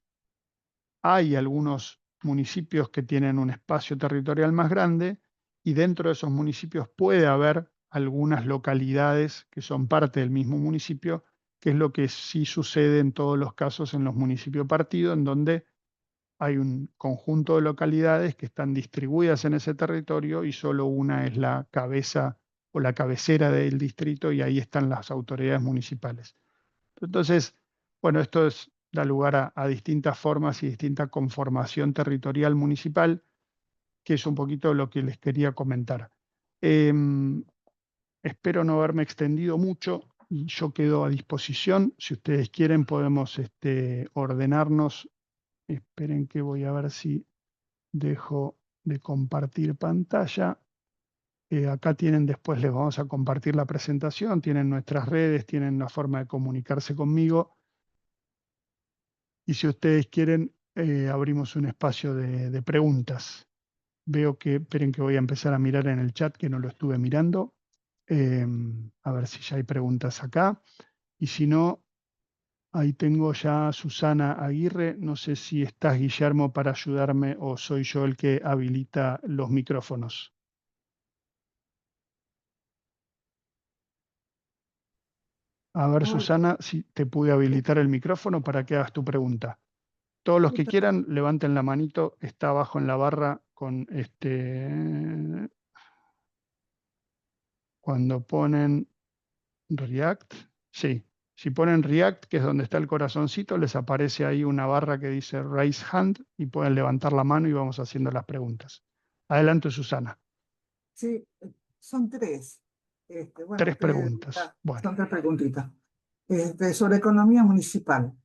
Hay algunos municipios que tienen un espacio territorial más grande y dentro de esos municipios puede haber algunas localidades que son parte del mismo municipio, que es lo que sí sucede en todos los casos en los municipios partidos, en donde hay un conjunto de localidades que están distribuidas en ese territorio y solo una es la cabeza o la cabecera del distrito y ahí están las autoridades municipales. Entonces, bueno, da lugar a distintas formas y distinta conformación territorial municipal, que es un poquito lo que les quería comentar. Em, Espero no haberme extendido mucho y yo quedo a disposición. Si ustedes quieren, podemos ordenarnos. Esperen que voy a ver si dejo de compartir pantalla. Acá tienen, después les vamos a compartir la presentación, tienen nuestras redes, tienen la forma de comunicarse conmigo. Y si ustedes quieren, abrimos un espacio de preguntas. Veo que, esperen que voy a empezar a mirar en el chat, que no lo estuve mirando. A ver si ya hay preguntas acá. Y si no, ahí tengo ya a Susana Aguirre. No sé si estás, Guillermo, para ayudarme o soy yo el que habilita los micrófonos. A ver, Hola, Susana, si te pude habilitar el micrófono para que hagas tu pregunta. Todos los que quieran, levanten la manito. Está abajo en la barra con cuando ponen React. Sí, si ponen React, que es donde está el corazoncito, les aparece ahí una barra que dice Raise Hand y pueden levantar la mano y vamos haciendo las preguntas. Adelante, Susana. sí, son tres. Tres preguntas. Bueno, Son tres preguntitas. Sobre economía municipal.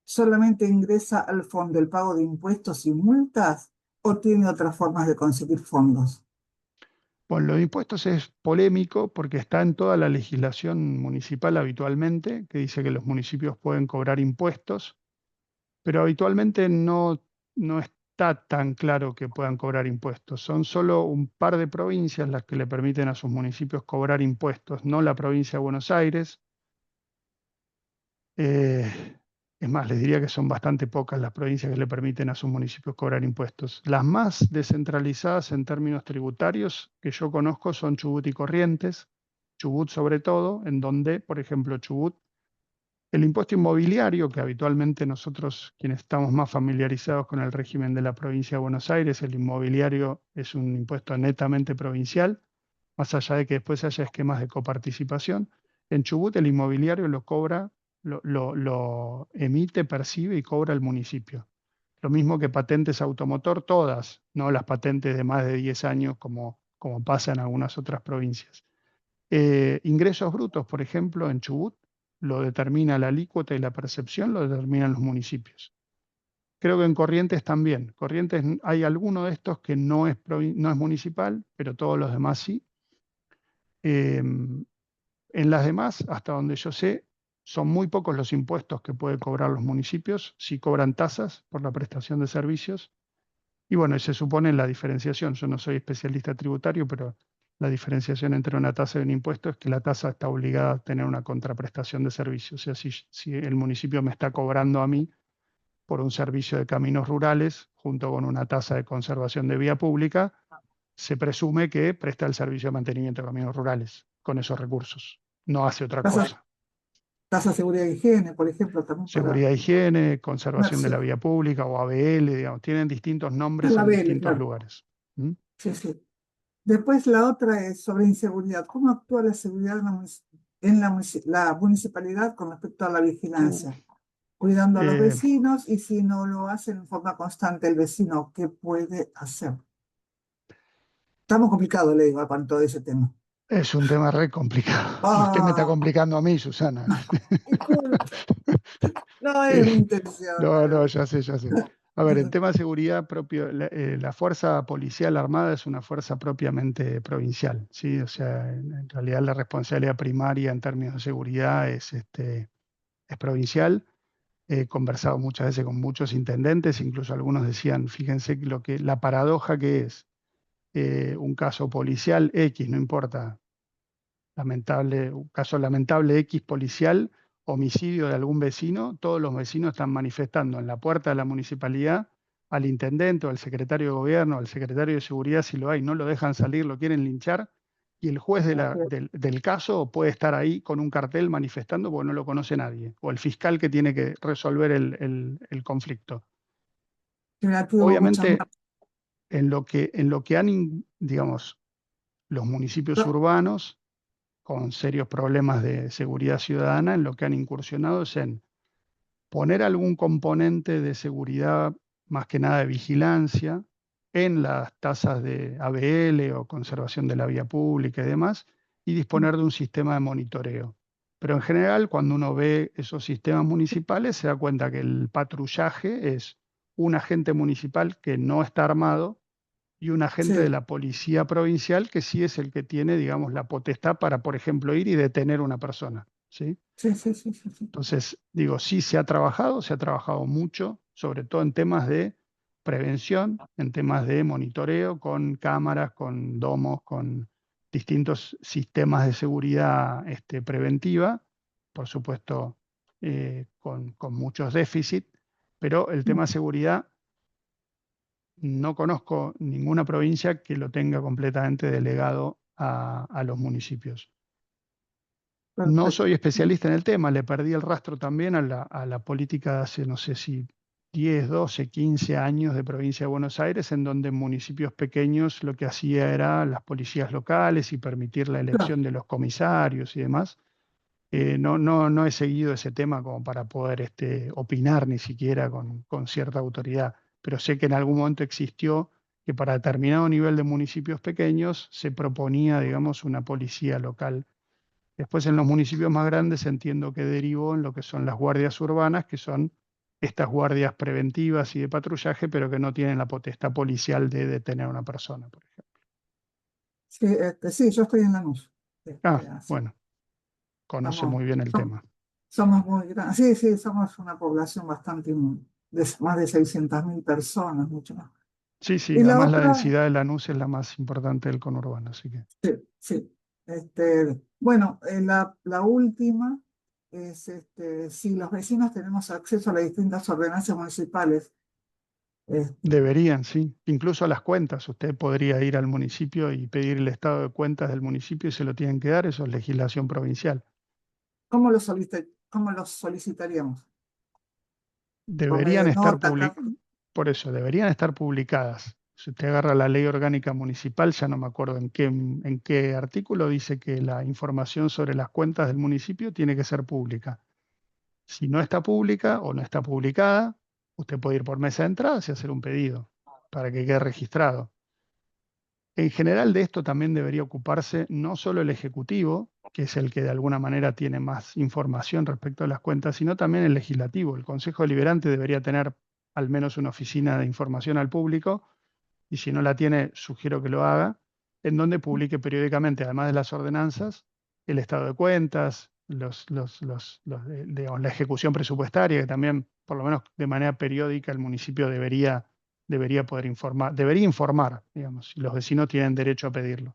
¿Solamente ingresa al fondo el pago de impuestos y multas o tiene otras formas de conseguir fondos? bueno, lo de impuestos es polémico porque está en toda la legislación municipal habitualmente, que dice que los municipios pueden cobrar impuestos, pero habitualmente no está tan claro que puedan cobrar impuestos. Son solo un par de provincias las que le permiten a sus municipios cobrar impuestos, no la provincia de Buenos Aires. Eh, es más, les diría que son bastante pocas las provincias que le permiten a sus municipios cobrar impuestos. Las más descentralizadas en términos tributarios que yo conozco son Chubut y Corrientes, Chubut sobre todo, en donde, por ejemplo, Chubut, el impuesto inmobiliario, que habitualmente nosotros, quienes estamos más familiarizados con el régimen de la provincia de Buenos Aires, el inmobiliario es un impuesto netamente provincial, más allá de que después haya esquemas de coparticipación. En Chubut el inmobiliario lo cobra, lo emite, percibe y cobra el municipio. Lo mismo que patentes automotor, todas, no las patentes de más de 10 años como pasa en algunas otras provincias. Ingresos brutos, por ejemplo, en Chubut, lo determina la alícuota y la percepción, lo determinan los municipios. Creo que en Corrientes también. Corrientes hay alguno de estos que no es municipal, pero todos los demás sí. En las demás, hasta donde yo sé, son muy pocos los impuestos que pueden cobrar los municipios, si cobran tasas por la prestación de servicios. Y bueno, se supone la diferenciación. Yo no soy especialista tributario, pero la diferenciación entre una tasa y un impuesto es que la tasa está obligada a tener una contraprestación de servicios. O sea, si el municipio me está cobrando a mí por un servicio de caminos rurales junto con una tasa de conservación de vía pública, se presume que presta el servicio de mantenimiento de caminos rurales con esos recursos. No hace otra Tasa, cosa. tasa de seguridad y higiene, por ejemplo, también para Seguridad e higiene, conservación de la comercio. vía pública o ABL, digamos, tienen distintos Es nombres la en BL, distintos claro. lugares. ¿Mm? Sí, sí. Después la otra es sobre inseguridad. ¿Cómo actúa la seguridad la municipalidad con respecto a la vigilancia? Uf. Cuidando a los Eh, vecinos y si no lo hacen en forma constante el vecino, ¿qué puede hacer? Estamos complicados, le digo, con todo ese tema. Es un tema re complicado. Y usted me está Ah, complicando a mí, Susana. disculpe, no es Eh, mi intención. No, no, No. ya sé, ya sé. A ver, en tema de seguridad propio, la fuerza policial armada es una fuerza propiamente provincial, ¿sí? O sea, en realidad la responsabilidad primaria en términos de seguridad es provincial. He conversado muchas veces con muchos intendentes, incluso algunos decían, fíjense la paradoja que es un caso policial X, no importa, un caso lamentable X policial, homicidio de algún vecino, todos los vecinos están manifestando en la puerta de la municipalidad al intendente o al secretario de gobierno, al secretario de seguridad, si lo hay, no lo dejan salir, lo quieren linchar, y el juez del caso puede estar ahí con un cartel manifestando porque no lo conoce nadie, o el fiscal que tiene que resolver el conflicto. Mira, que hubo muchas Obviamente, muertes. en lo que digamos, los municipios No, urbanos con serios problemas de seguridad ciudadana, en lo que han incursionado es en poner algún componente de seguridad, más que nada de vigilancia, en las tasas de ABL o conservación de la vía pública y demás, y disponer de un sistema de monitoreo. Pero en general, cuando uno ve esos sistemas municipales, se da cuenta que el patrullaje es un agente municipal que no está armado y un agente de sí, la policía provincial que sí es el que tiene, digamos, la potestad para, por ejemplo, ir y detener a una persona, ¿sí? sí, sí, sí, sí, sí. Entonces, digo, sí se ha trabajado mucho, sobre todo en temas de prevención, en temas de monitoreo, con cámaras, con domos, con distintos sistemas de seguridad preventiva, por supuesto, con muchos déficits, pero el tema de seguridad no conozco ninguna provincia que lo tenga completamente delegado a los municipios. No soy Perfecto. especialista en el tema, le perdí el rastro también a la política de hace, no sé si 10, 12, 15 años de provincia de Buenos Aires, en donde en municipios pequeños lo que hacía era las policías locales y permitir la Claro, elección de los comisarios y demás. No he seguido ese tema como para poder opinar ni siquiera con cierta autoridad, pero sé que en algún momento existió que para determinado nivel de municipios pequeños se proponía, digamos, una policía local. Después en los municipios más grandes entiendo que derivó en lo que son las guardias urbanas, que son estas guardias preventivas y de patrullaje, pero que no tienen la potestad policial de detener a una persona, por ejemplo. sí, sí, yo estoy en Lanús. Así, Bueno, conoce estamos, muy bien el tema. somos muy grandes. Sí, sí, somos una población bastante, de más de 600.000 personas, mucho más. Sí, sí, Y la además la otra, densidad de Lanús es la más importante del conurbano, así que sí, sí. Bueno, la última es si los vecinos tenemos acceso a las distintas ordenanzas municipales. Este, deberían, sí. Incluso a las cuentas, usted podría ir al municipio y pedir el estado de cuentas del municipio y se lo tienen que dar, eso es legislación provincial. ¿Cómo lo solicitaríamos? ¿Por medio Deberían de estar nota, carta? por eso, deberían estar publicadas. Si usted agarra la ley orgánica municipal, ya no me acuerdo en qué artículo dice que la información sobre las cuentas del municipio tiene que ser pública. Si no está pública o no está publicada, usted puede ir por mesa de entradas y hacer un pedido para que quede registrado. En general de esto también debería ocuparse no solo el Ejecutivo, que es el que de alguna manera tiene más información respecto a las cuentas, sino también el Legislativo. El Consejo Deliberante debería tener al menos una oficina de información al público, y si no la tiene, sugiero que lo haga, en donde publique periódicamente, además de las ordenanzas, el estado de cuentas, digamos, la ejecución presupuestaria, que también, por lo menos de manera periódica, el municipio debería poder informar, debería informar, digamos, y los vecinos tienen derecho a pedirlo.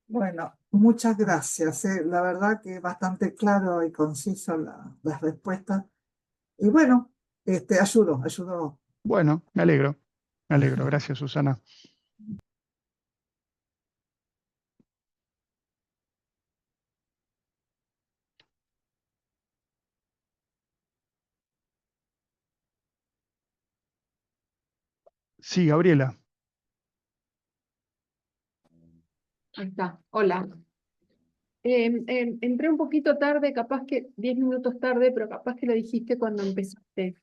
Bueno, muchas gracias. La verdad que es bastante claro y conciso las respuestas. Y bueno, ayudó. Bueno, me alegro, gracias Susana. Sí, Gabriela, Ahí está, hola. Entré un poquito tarde, capaz que 10 minutos tarde, pero capaz que lo dijiste cuando empezaste.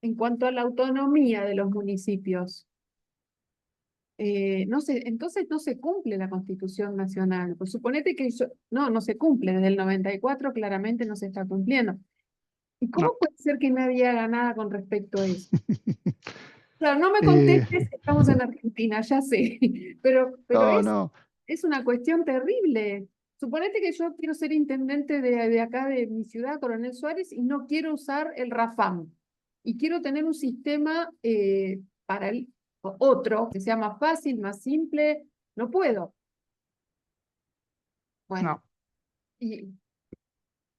En cuanto a la autonomía de los municipios, no se, entonces no se cumple la Constitución Nacional. Pues suponete que no se cumple, desde el 94 claramente no se está cumpliendo. ¿Y cómo No. puede ser que nadie haga nada con respecto a eso? Claro, no me Eh, contestes, estamos en Argentina, ya sé, pero no, no, es una cuestión terrible. Suponete que yo quiero ser intendente de acá de mi ciudad, Coronel Suárez, y no quiero usar el RAFAM. Y quiero tener un sistema otro, que sea más fácil, más simple. No puedo. Bueno, no. ¿y,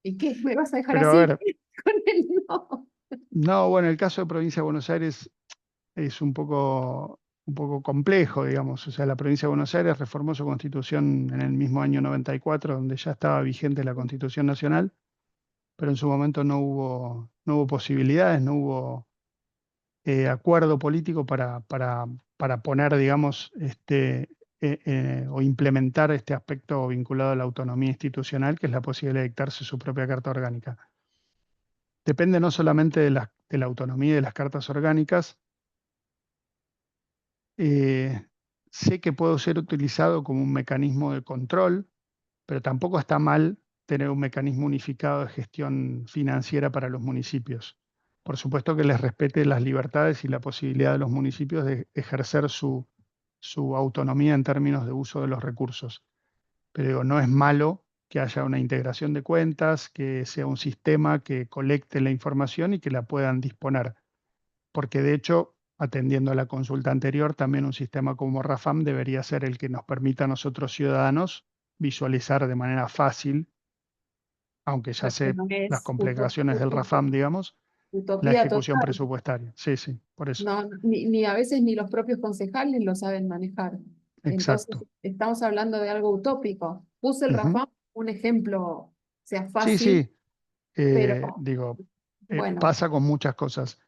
y qué? ¿Me vas a dejar Pero a así ver, con el no? no, bueno, el caso de Provincia de Buenos Aires es un poco complejo, digamos. O sea, la provincia de Buenos Aires reformó su constitución en el mismo año 94, donde ya estaba vigente la Constitución Nacional, pero en su momento no hubo posibilidades, no hubo acuerdo político para poner, digamos, o implementar este aspecto vinculado a la autonomía institucional, que es la posibilidad de dictarse su propia carta orgánica. Depende no solamente de la autonomía de las cartas orgánicas, eh, sé que puede ser utilizado como un mecanismo de control, pero tampoco está mal tener un mecanismo unificado de gestión financiera para los municipios. Por supuesto que les respete las libertades y la posibilidad de los municipios de ejercer su autonomía en términos de uso de los recursos. Pero digo, no es malo que haya una integración de cuentas, que sea un sistema que colecte la información y que la puedan disponer. Porque de hecho, atendiendo a la consulta anterior, también un sistema como RAFAM debería ser el que nos permita a nosotros ciudadanos visualizar de manera fácil, aunque ya Pero que sé no las es complicaciones del RAFAM, digamos, la utopía ejecución total. presupuestaria. Sí, sí, por eso. No, ni a veces ni los propios concejales lo saben manejar. Entonces, Exacto. estamos hablando de algo utópico. Puse el Ujú. Rafam, un ejemplo, sea Sí, fácil, sí, pero digo, bueno, pasa con muchas cosas.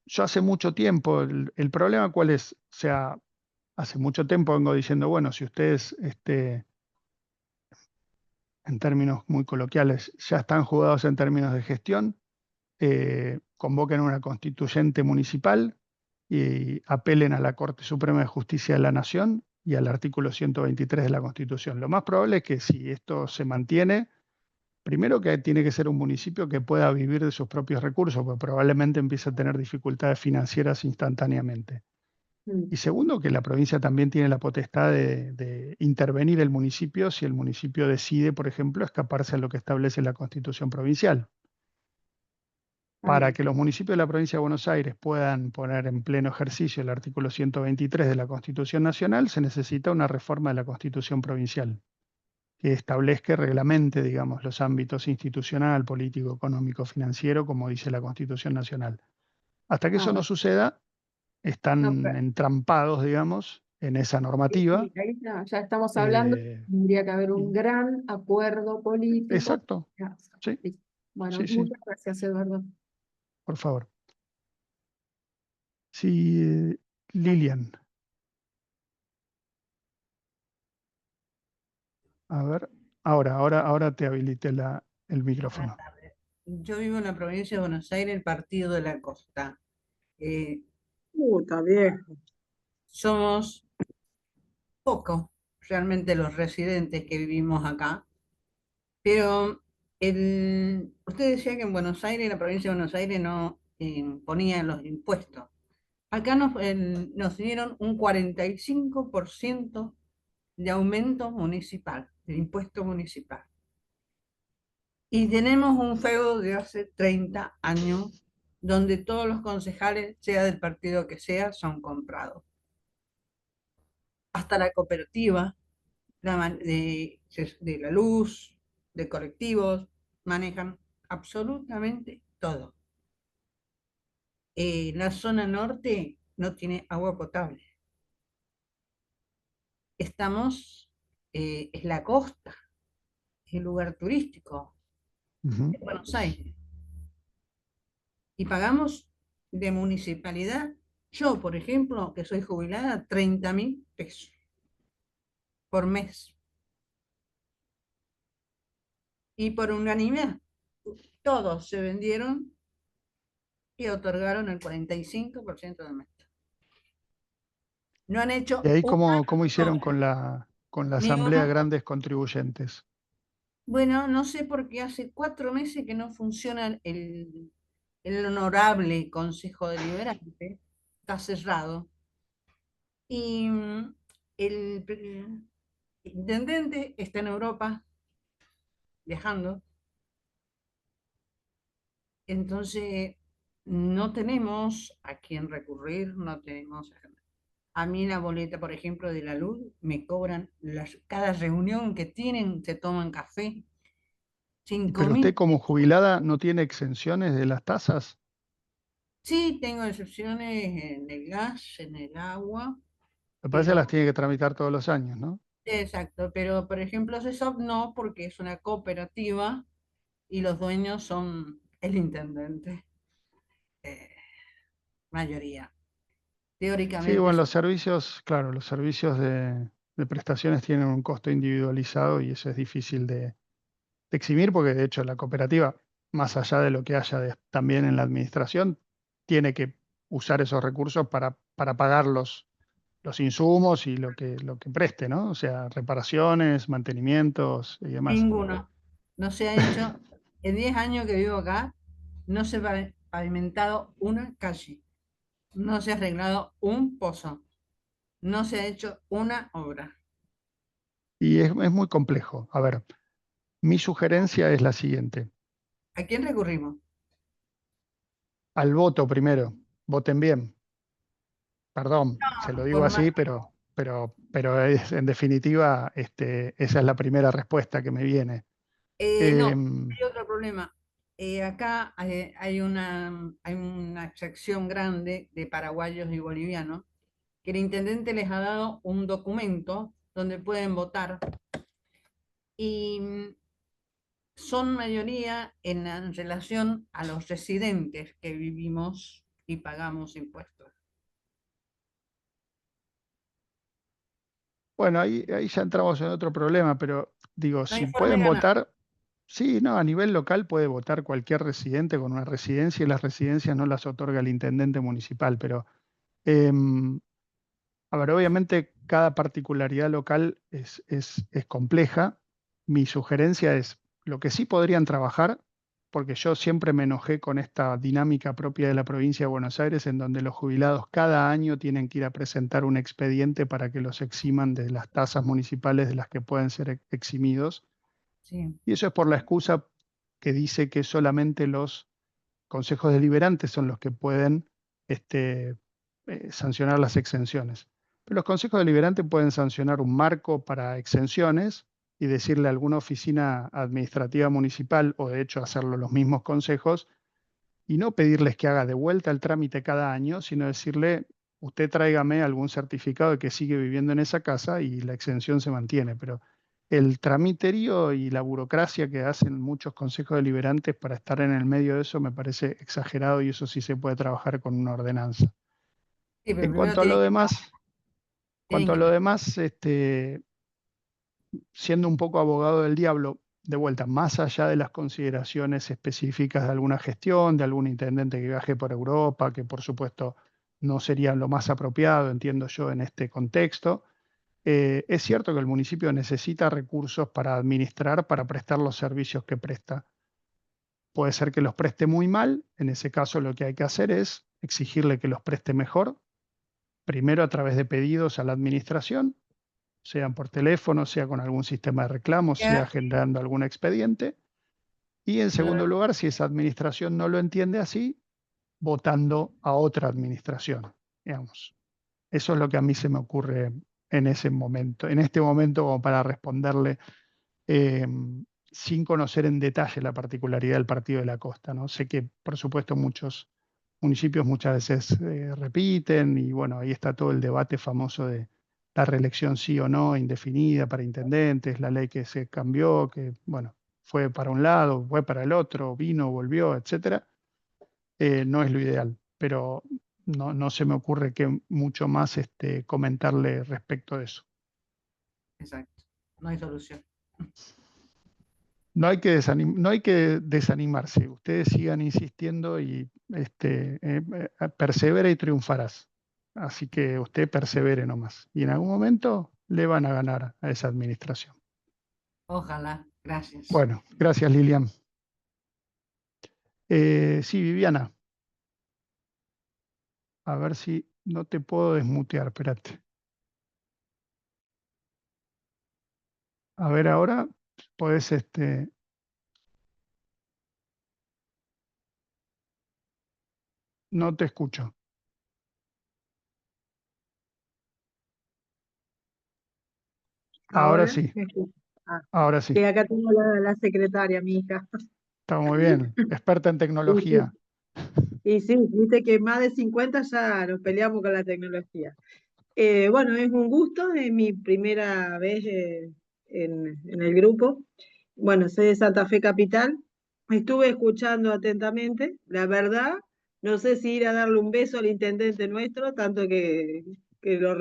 Yo hace mucho tiempo, el problema cuál es, o sea, hace mucho tiempo vengo diciendo, bueno, si ustedes, en términos muy coloquiales, ya están jugados en términos de gestión, convoquen una constituyente municipal y apelen a la Corte Suprema de Justicia de la Nación y al artículo 123 de la Constitución. Lo más probable es que si esto se mantiene, primero que tiene que ser un municipio que pueda vivir de sus propios recursos, porque probablemente empiece a tener dificultades financieras instantáneamente. mm, Y segundo, que la provincia también tiene la potestad de intervenir el municipio si el municipio decide, por ejemplo, escaparse a lo que establece la Constitución provincial. está Para bien. que los municipios de la provincia de Buenos Aires puedan poner en pleno ejercicio el artículo 123 de la Constitución Nacional, se necesita una reforma de la Constitución provincial que establezca y reglamente, digamos, los ámbitos institucional, político, económico, financiero, como dice la Constitución Nacional. Hasta que Ah, eso no bueno. suceda, No, están entrampados, digamos, en esa normativa. sí, ahí ya estamos hablando, eh, tendría que haber un y- gran acuerdo político. exacto, Ya, sí, listo. Bueno, sí, sí, muchas gracias, Eduardo. por favor. Sí, Lilian, a ver, ahora te habilité el Buenas micrófono. tardes. Yo vivo en la provincia de Buenos Aires, el Partido de la Costa. Está viejo. Somos pocos realmente los residentes que vivimos acá, pero usted decía que en Buenos Aires, la provincia de Buenos Aires, no ponía los impuestos. Acá nos dieron un 45% de aumento municipal, del impuesto municipal. Y tenemos un feudo de hace 30 años donde todos los concejales, sea del partido que sea, son comprados. Hasta la cooperativa de la luz, de colectivos, manejan absolutamente todo. La zona norte no tiene agua potable. Es la costa, es el lugar turístico Ujú. de Buenos Aires. Y pagamos de municipalidad, yo, por ejemplo, que soy jubilada, 30.000 pesos por mes. Y por unanimidad, todos se vendieron y otorgaron el 45% de mes. No han ¿Y hecho ahí una cómo hicieron obra, con la ni Asamblea de una. Grandes Contribuyentes? Bueno, no sé por qué hace 4 meses que no funciona el honorable Consejo Deliberante, está cerrado. Y el intendente está en Europa viajando, entonces no tenemos a quién recurrir, no tenemos a mí la boleta, por ejemplo, de la luz, me cobran cada reunión que tienen, se toman café, cinco Pero usted mil como jubilada no tiene exenciones de las tasas. Sí, tengo excepciones en el gas, en el agua, Me parece que las pero, tiene que tramitar todos los años, ¿no? exacto, pero por ejemplo CESOP no, porque es una cooperativa y los dueños son el intendente, eh, mayoría. Sí, Teóricamente, bueno, los servicios, claro, los servicios de prestaciones tienen un costo individualizado y eso es difícil de eximir porque de hecho la cooperativa, más allá de lo que haya también en la administración, tiene que usar esos recursos para pagar los insumos y lo que preste, ¿no? O sea, reparaciones, mantenimientos y demás. ninguno. No se ha hecho, en 10 años que vivo acá, no se ha pavimentado una calle, no se ha arreglado un pozo, no se ha hecho una obra. Y es muy complejo. A ver, mi sugerencia es la siguiente. ¿A quién recurrimos? Al voto primero, voten bien. Perdón, se lo digo Por más, así, en definitiva, esa es la primera respuesta que me viene. no, Em, hay otro problema. Acá hay una sección grande de paraguayos y bolivianos que el intendente les ha dado un documento donde pueden votar y son mayoría en relación a los residentes que vivimos y pagamos impuestos. bueno, ahí ya entramos en otro problema, pero digo, No si informe pueden ganar. votar, sí, no, a nivel local puede votar cualquier residente con una residencia y las residencias no las otorga el intendente municipal, pero em, a ver, obviamente cada particularidad local es compleja. Mi sugerencia es lo que sí podrían trabajar, porque yo siempre me enojé con esta dinámica propia de la provincia de Buenos Aires, en donde los jubilados cada año tienen que ir a presentar un expediente para que los eximan de las tasas municipales de las que pueden ser eximidos. Sí. Y eso es por la excusa que dice que solamente los consejos deliberantes son los que pueden este, sancionar las exenciones. Pero los consejos deliberantes pueden sancionar un marco para exenciones y decirle a alguna oficina administrativa municipal, o de hecho hacerlo los mismos consejos, y no pedirles que haga de vuelta el trámite cada año, sino decirle, usted tráigame algún certificado de que sigue viviendo en esa casa y la exención se mantiene. Pero el tramiterío y la burocracia que hacen muchos consejos deliberantes para estar en el medio de eso me parece exagerado y eso sí se puede trabajar con una ordenanza. Sí, pero En primero cuanto a lo tienen que demás, siendo un poco abogado del diablo, de vuelta, más allá de las consideraciones específicas de alguna gestión, de algún intendente que viaje por Europa, que por supuesto no sería lo más apropiado, entiendo yo, en este contexto, es cierto que el municipio necesita recursos para administrar, para prestar los servicios que presta. Puede ser que los preste muy mal, en ese caso lo que hay que hacer es exigirle que los preste mejor, primero a través de pedidos a la administración, sean por teléfono, sea con algún sistema de reclamos, sea quedar. generando algún expediente. Y en segundo lugar, si esa administración no lo entiende así, votando a otra administración, digamos. Eso es lo que a mí se me ocurre en ese momento, en este momento como para responderle eh, sin conocer en detalle la particularidad del Partido de la Costa, ¿no? Sé que, por supuesto, muchos municipios muchas veces repiten y bueno, ahí está todo el debate famoso de la reelección sí o no indefinida para intendentes, la ley que se cambió, que bueno, fue para un lado, fue para el otro, vino, volvió, etcétera. No es lo ideal, pero no se me ocurre que mucho más comentarle respecto de eso. Exacto, no hay solución. No hay que desanimarse. Ustedes sigan insistiendo y persevera y triunfarás. Así que usted persevere nomás. Y en algún momento le van a ganar a esa administración. Ojalá, gracias. Bueno, gracias Lilian. Sí, Viviana. A ver si no te puedo desmutear, espérate. A ver ahora, podés no te escucho. Ahora Ahora sí, me escucho. Ah, ahora sí, sí. acá tengo la secretaria, mi hija. Está muy bien. Experta en Y sí, tecnología. y sí, viste que más de 50 ya nos peleamos con la tecnología. Bueno, es un gusto, es mi primera vez en el grupo. Bueno, soy de Santa Fe Capital. Estuve escuchando atentamente. La verdad, no sé si ir a darle un beso al intendente nuestro, tanto que lo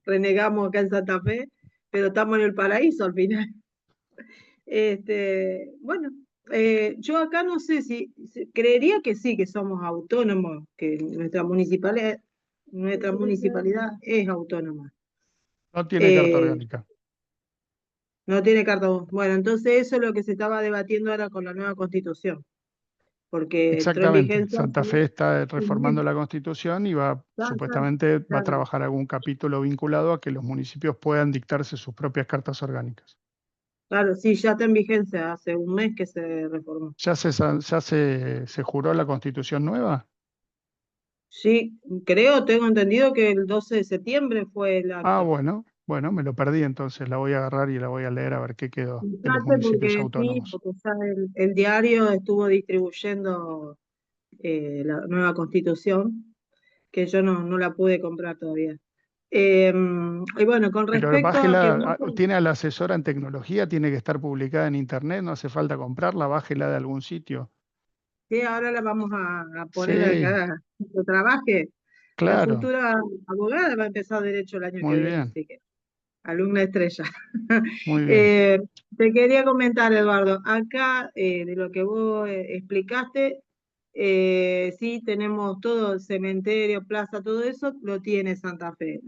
renegamos acá en Santa Fe, pero estamos en el paraíso al final. Bueno, yo acá no sé creería que sí, que somos autónomos, que nuestra municipalidad es autónoma. No tiene carta Eh, orgánica. no tiene carta. Bueno, entonces eso es lo que se estaba debatiendo ahora con la nueva constitución, porque entró en Exactamente. vigencia Santa hace Fe está un mes. reformando la Constitución y Claro, supuestamente va a claro, trabajar algún capítulo vinculado a que los municipios puedan dictarse sus propias cartas orgánicas. claro, sí, ya está en vigencia, hace un mes que se reformó. ¿Ya se juró la Constitución nueva? Sí, tengo entendido que el 12 de septiembre fue el Ah, acto. bueno, me lo perdí entonces. La voy a agarrar y la voy a leer a ver qué quedó de los Fíjate municipios porque sí, autónomos. porque ya el diario estuvo distribuyendo la nueva constitución, que yo no la pude comprar todavía. Y bueno, con Pero respecto a que bájela, tiene a la asesora en tecnología, tiene que estar publicada en internet, no hace falta comprarla, bájela de algún sitio. sí, ahora la vamos a poner Sí, acá, que trabaje. La claro, futura abogada va a empezar derecho el año que muy viene, bien, así que alumna estrella. muy bien. Eh, te quería comentar, Eduardo, acá de lo que vos explicaste, sí tenemos todo, cementerio, plaza, todo eso lo tiene Santa Fe.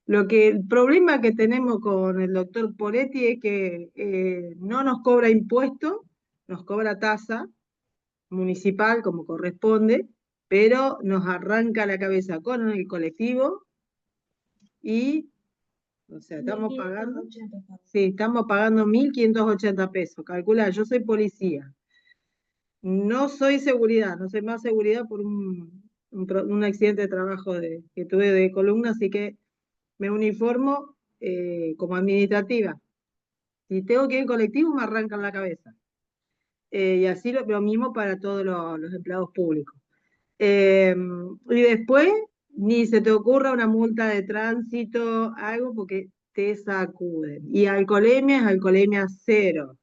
El problema que tenemos con el doctor Poletti es que no nos cobra impuesto, nos cobra tasa municipal como corresponde, pero nos arranca la cabeza con el colectivo y o sea, estamos pagando 1.580 pesos. Calcula, yo soy policía. No soy seguridad, no soy más seguridad por un accidente de trabajo que tuve de columna, así que me uniformo como administrativa. Si tengo que ir en colectivo, me arrancan la cabeza. Y así lo mismo para todos los empleados públicos. Y después, ni se te ocurra una multa de tránsito, algo, porque te sacuden. Y alcoholemia es alcoholemia cero.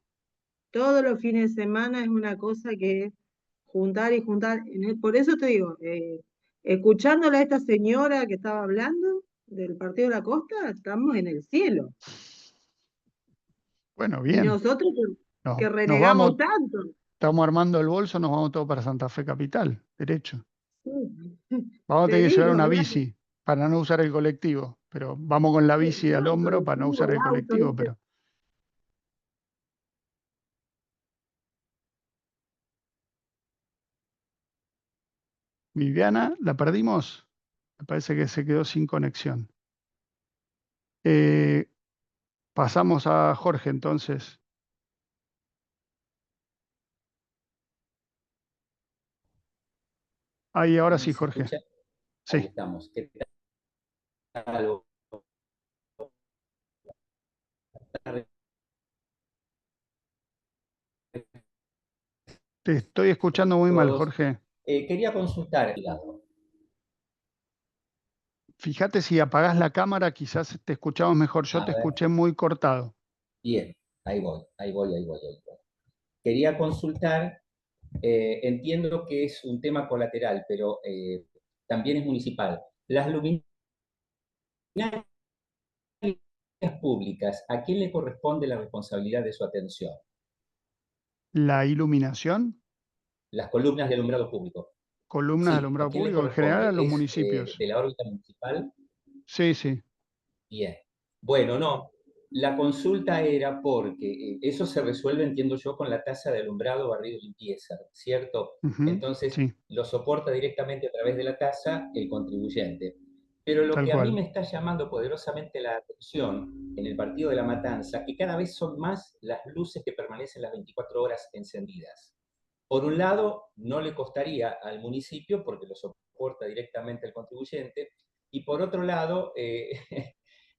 Todos los fines de semana es una cosa que es juntar y juntar. Por eso te digo, escuchándola a esta señora que estaba hablando del Partido de la Costa, estamos en el cielo. Bueno, Y bien. nosotros que Nos renegamos vamos, tanto. estamos armando el bolso, nos vamos todos para Santa Fe Capital, derecho. Sí. Vamos a Te tener que llevar digo, una mirá, bici para no usar el colectivo, pero vamos con la bici al no, el hombro para no colectivo, usar el el auto, colectivo, ¿viste? pero Viviana, ¿la perdimos? Me parece que se quedó sin conexión. Eh, pasamos a Jorge entonces. Ahí, ahora sí, ¿Se Jorge. escucha? Ahí Sí, estamos. ¿Qué tal? te estoy escuchando muy mal, Todos. Jorge. Quería consultar. Fíjate si apagás la cámara, quizás te escuchamos mejor. Yo A te ver, escuché muy cortado. bien, ahí voy. Quería consultar, entiendo que es un tema colateral, pero también es municipal. Las luminarias públicas, ¿a quién le corresponde la responsabilidad de su atención? La iluminación, Las columnas de alumbrado público. columnas de Sí, ¿a alumbrado quién le público en general a corresponde? los ¿Es municipios. de la órbita municipal? Sí, sí. Bien. Bueno, no. La consulta era porque eso se resuelve, entiendo yo, con la tasa de alumbrado, barrido y limpieza, ¿cierto? Ujú, Entonces, sí, lo soporta directamente a través de la tasa el contribuyente. Pero lo tal que a mí cual. me está llamando poderosamente la atención en el partido de la Matanza, que cada vez son más las luces que permanecen las 24 horas encendidas. Por un lado, no le costaría al municipio porque lo soporta directamente el contribuyente, y por otro lado,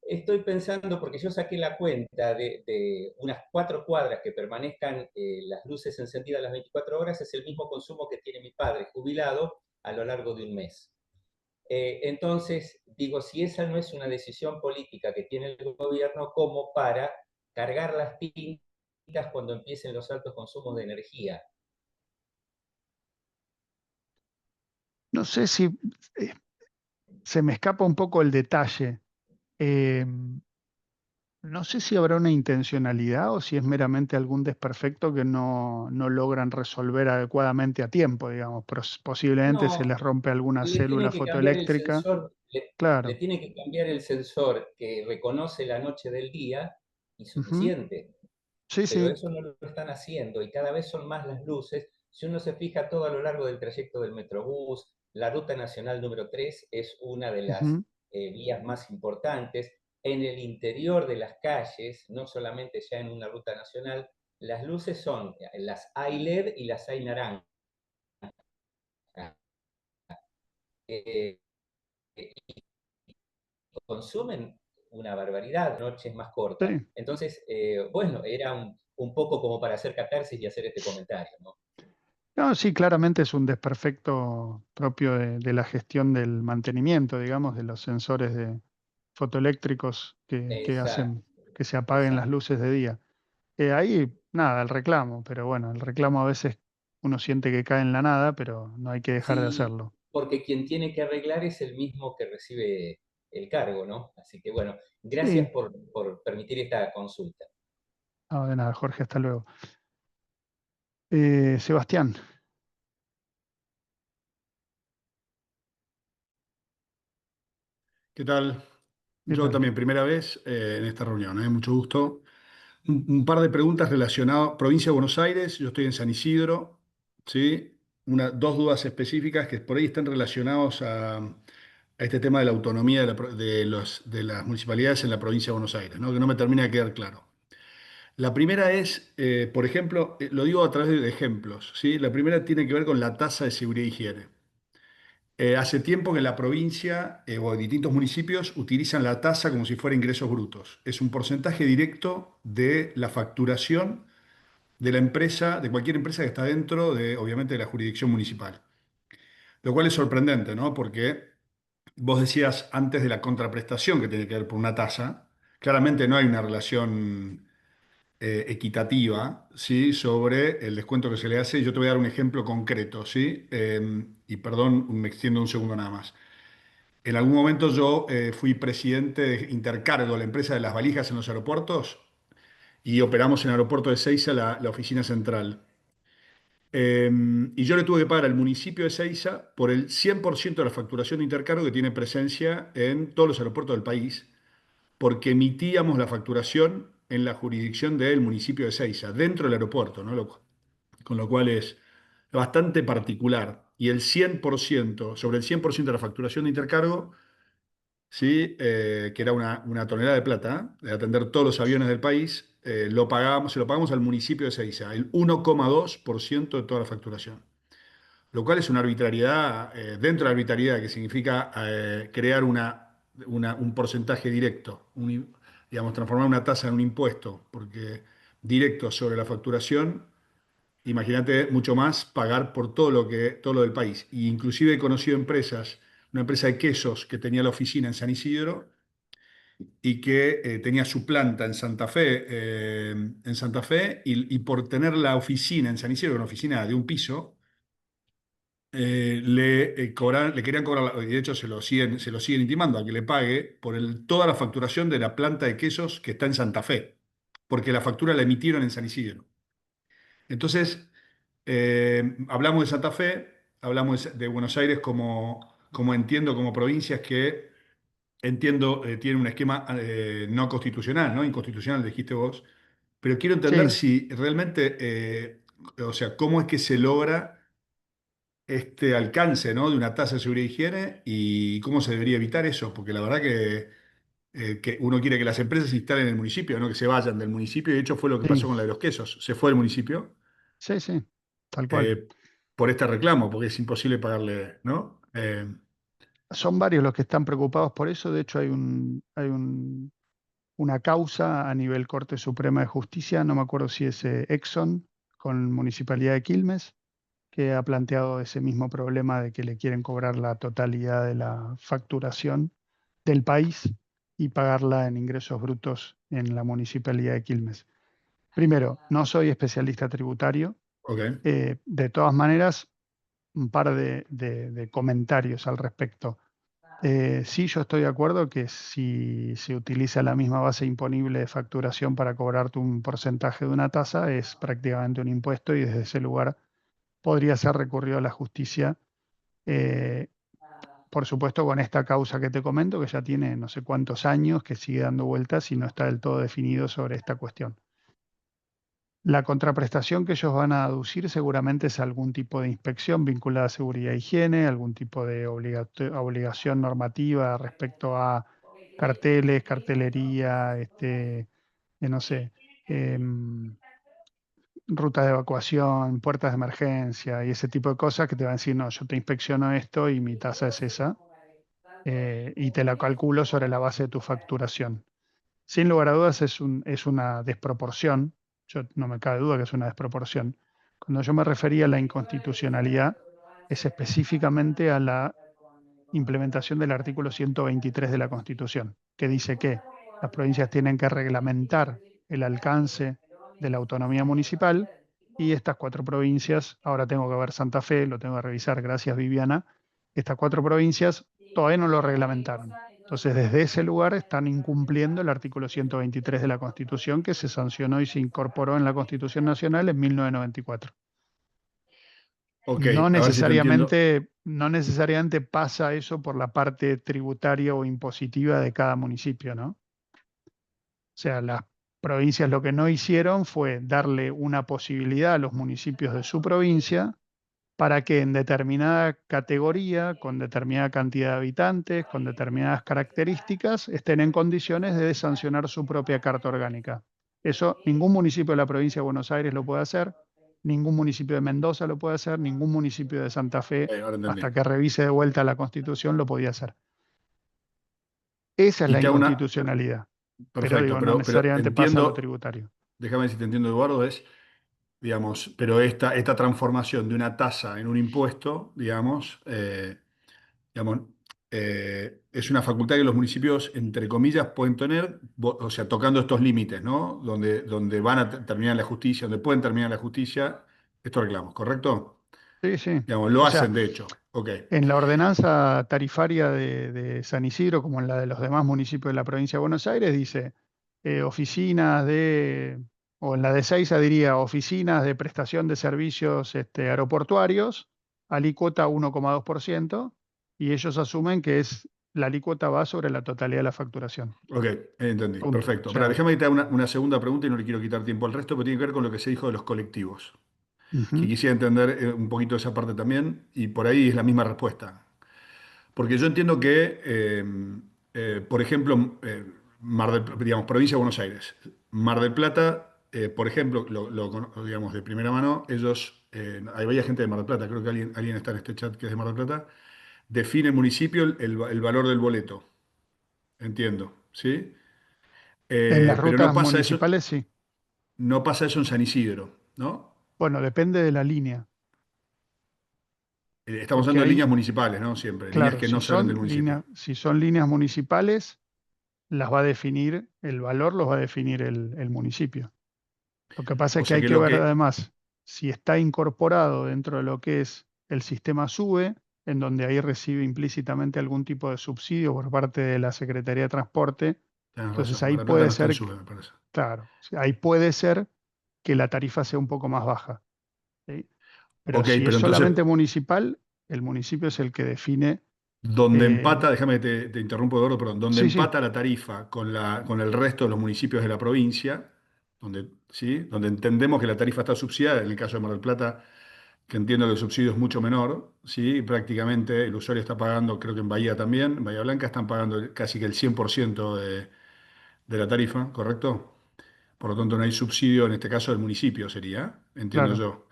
estoy pensando, porque yo saqué la cuenta de unas 4 cuadras que permanezcan las luces encendidas las 24 horas, es el mismo consumo que tiene mi padre jubilado a lo largo de un mes. Entonces, digo, si esa no es una decisión política que tiene el gobierno como para cargar las pilas cuando empiecen los altos consumos de energía. No sé si eh, se me escapa un poco el detalle. Eh, no sé si habrá una intencionalidad o si es meramente algún desperfecto que no logran resolver adecuadamente a tiempo, digamos. Posiblemente se No, les rompe alguna le célula tienen que cambiar el fotoeléctrica. sensor, le Claro. tienen que cambiar el sensor que reconoce la noche del día y Ujú, suficiente. sí, Pero sí. eso no lo están haciendo y cada vez son más las luces. Si uno se fija todo a lo largo del trayecto del Metrobús, la Ruta Nacional número 3 es una de las Ujú, vías más importantes. En el interior de las calles, no solamente ya en una ruta nacional, las luces son las hay LED y las hay naranja. Eh, Consumen una barbaridad, noches más cortas. sí. Entonces, bueno, era un poco como para hacer catarsis y hacer este comentario, ¿no? No, sí, claramente es un desperfecto propio de la gestión del mantenimiento, digamos, de los sensores fotoeléctricos que Exacto, hacen que se apaguen las exacto. luces de día. Ahí, nada, el reclamo, pero bueno, el reclamo a veces uno siente que cae en la nada, pero no hay que dejar de Sí, hacerlo. porque quien tiene que arreglar es el mismo que recibe el cargo, ¿no? Así que bueno, gracias Sí, por permitir esta consulta. no, de nada, Jorge, hasta luego. Sebastián, ¿Qué tal? ¿qué Yo tal? también, primera vez en esta reunión, mucho gusto. Un par de preguntas relacionadas. Provincia de Buenos Aires, yo estoy en San Isidro, ¿sí? Dos dudas específicas que por ahí están relacionados a este tema de la autonomía de las municipalidades en la provincia de Buenos Aires, ¿no? Que no me termina de quedar claro. La primera es, por ejemplo, lo digo a través de ejemplos, ¿sí? La primera tiene que ver con la tasa de seguridad e higiene. Hace tiempo que en la provincia o distintos municipios utilizan la tasa como si fuera ingresos brutos. Es un porcentaje directo de la facturación de la empresa, de cualquier empresa que está dentro de, obviamente, de la jurisdicción municipal. Lo cual es sorprendente, ¿no? Porque vos decías antes de la contraprestación que tiene que ver por una tasa, claramente no hay una relación equitativa, ¿sí? Sobre el descuento que se le hace. Yo te voy a dar un ejemplo concreto, ¿sí? Y perdón, me extiendo un segundo nada más. En algún momento yo fui presidente de Intercargo, la empresa de las valijas en los aeropuertos, y operamos en el aeropuerto de Seiza la oficina central. Y yo le tuve que pagar al municipio de Seiza por el 100% de la facturación de Intercargo que tiene presencia en todos los aeropuertos del país, porque emitíamos la facturación en la jurisdicción del municipio de Seiza, dentro del aeropuerto, ¿no? Con lo cual es bastante particular. Y el 100%, sobre el 100% de la facturación de Intercargo, ¿sí? Que era una tonelada de plata, de atender todos los aviones del país, se lo pagamos al municipio de Seiza, el 1,2% de toda la facturación. Lo cual es una arbitrariedad, dentro de la arbitrariedad, que significa crear un porcentaje directo, digamos, transformar una tasa en un impuesto, porque directo sobre la facturación. Imagínate mucho más pagar por todo lo del país. Y inclusive he conocido empresas, una empresa de quesos que tenía la oficina en San Isidro y que tenía su planta en Santa Fe y por tener la oficina en San Isidro, una oficina de un piso, le querían cobrar, y de hecho se lo siguen intimando a que le pague por toda la facturación de la planta de quesos que está en Santa Fe, porque la factura la emitieron en San Isidro. Entonces, hablamos de Santa Fe, hablamos de Buenos Aires como entiendo, como provincias que entiendo tiene un esquema no constitucional, ¿no? Inconstitucional, dijiste vos. Pero quiero entender Sí, si realmente, o sea, cómo es que se logra este alcance, ¿no? De una tasa de seguridad y higiene y cómo se debería evitar eso, porque la verdad que uno quiere que las empresas se instalen en el municipio, no que se vayan del municipio. Y de hecho fue lo que sí, pasó con la de los quesos. Se fue del municipio sí, sí, tal cual. eh, por este reclamo, porque es imposible pagarle, ¿no? Son varios los que están preocupados por eso. De hecho, una causa a nivel Corte Suprema de Justicia, no me acuerdo si es Exxon con Municipalidad de Quilmes, que ha planteado ese mismo problema de que le quieren cobrar la totalidad de la facturación del país y pagarla en ingresos brutos en la Municipalidad de Quilmes. Primero, no soy especialista tributario. Ok, De todas maneras, un par de comentarios al respecto. Sí, yo estoy de acuerdo que si se utiliza la misma base imponible de facturación para cobrarte un porcentaje de una tasa, es prácticamente un impuesto y desde ese lugar podría ser recurrido a la justicia. eh, por supuesto, con esta causa que te comento, que ya tiene no sé cuántos años, que sigue dando vueltas y no está del todo definido sobre esta cuestión. La contraprestación que ellos van a aducir seguramente es algún tipo de inspección vinculada a seguridad e higiene, algún tipo de obligación normativa respecto a carteles, cartelería, no sé, em, rutas de evacuación, puertas de emergencia y ese tipo de cosas que te van a decir, no, yo te inspecciono esto y mi tasa es esa, y te la calculo sobre la base de tu facturación. Sin lugar a dudas es una desproporción. Yo no me cabe duda que es una desproporción. Cuando yo me refería a la inconstitucionalidad, es específicamente a la implementación del artículo 123 de la Constitución, que dice que las provincias tienen que reglamentar el alcance de la autonomía municipal y estas cuatro provincias, ahora tengo que ver Santa Fe, lo tengo que revisar, gracias Viviana, estas cuatro provincias todavía no lo reglamentaron. Entonces, desde ese lugar están incumpliendo el artículo 123 de la Constitución que se sancionó y se incorporó en la Constitución Nacional en 1994. ok, a ver si te entiendo. No necesariamente pasa eso por la parte tributaria o impositiva de cada municipio, ¿no? O sea, las provincias lo que no hicieron fue darle una posibilidad a los municipios de su provincia para que en determinada categoría, con determinada cantidad de habitantes, con determinadas características, estén en condiciones de sancionar su propia carta orgánica. Eso ningún municipio de la provincia de Buenos Aires lo puede hacer, ningún municipio de Mendoza lo puede hacer, ningún municipio de Santa Fe, Ahora hasta entendí. que revise de vuelta la Constitución, lo podía hacer. Esa es Y la te hago una, inconstitucionalidad, pero perfecto, digo, no pero necesariamente pasa a lo entiendo, tributario. déjame ver si te entiendo, Eduardo, digamos, pero esta transformación de una tasa en un impuesto, digamos, es una facultad que los municipios, entre comillas, pueden tener, o sea, tocando estos límites, ¿no? Donde van a terminar la justicia, donde pueden terminar la justicia, estos reclamos, ¿correcto? Sí, sí. Digamos, lo O sea, hacen, de hecho. Ok, en la ordenanza tarifaria de San Isidro, como en la de los demás municipios de la provincia de Buenos Aires, dice oficinas o en la de Seiza diría oficinas de prestación de servicios aeroportuarios, alícuota 1,2%, y ellos asumen que la alícuota va sobre la totalidad de la facturación. ok, entendí, Punto. O perfecto. Pero sea, déjame que te haga una segunda pregunta y no le quiero quitar tiempo al resto, pero tiene que ver con lo que se dijo de los colectivos, que ujú. quisiera entender un poquito esa parte también, y por ahí es la misma respuesta. Porque yo entiendo que, por ejemplo, digamos, provincia de Buenos Aires, Mar del Plata, por ejemplo, digamos de primera mano, ellos, hay varias gente de Mar del Plata, creo que alguien está en este chat que es de Mar del Plata, define el municipio el valor del boleto, entiendo, ¿sí? En las Pero rutas municipales, sí. no pasa eso en San Isidro, ¿no? Bueno, depende de la línea, Estamos porque hablando de líneas hay, municipales, ¿no? Siempre, líneas claro, que no salen del municipio. si son líneas municipales, las va a definir, el valor los va a definir el municipio. Lo que pasa O es que sea hay que que lo ver que... además si está incorporado dentro de lo que es el sistema SUBE, en donde ahí recibe implícitamente algún tipo de subsidio por parte de la Secretaría de Transporte. Tenés Entonces razón, ahí Mar del Plata puede no está en ser, SUBE, me parece. claro, ahí puede ser que la tarifa sea un poco más baja, ¿sí? Pero Ok, si es pero entonces solamente municipal, el municipio es el que define. Donde empata, déjame que te interrumpo, Eduardo, perdón, donde Sí, sí, empata la tarifa con el resto de los municipios de la provincia, ¿sí? Donde entendemos que la tarifa está subsidiada, en el caso de Mar del Plata, que entiendo que el subsidio es mucho menor, ¿sí? Prácticamente el usuario está pagando, creo que en Bahía también, en Bahía Blanca están pagando casi que el 100% de la tarifa, ¿correcto? Por lo tanto, no hay subsidio, en este caso del municipio sería, entiendo claro. yo.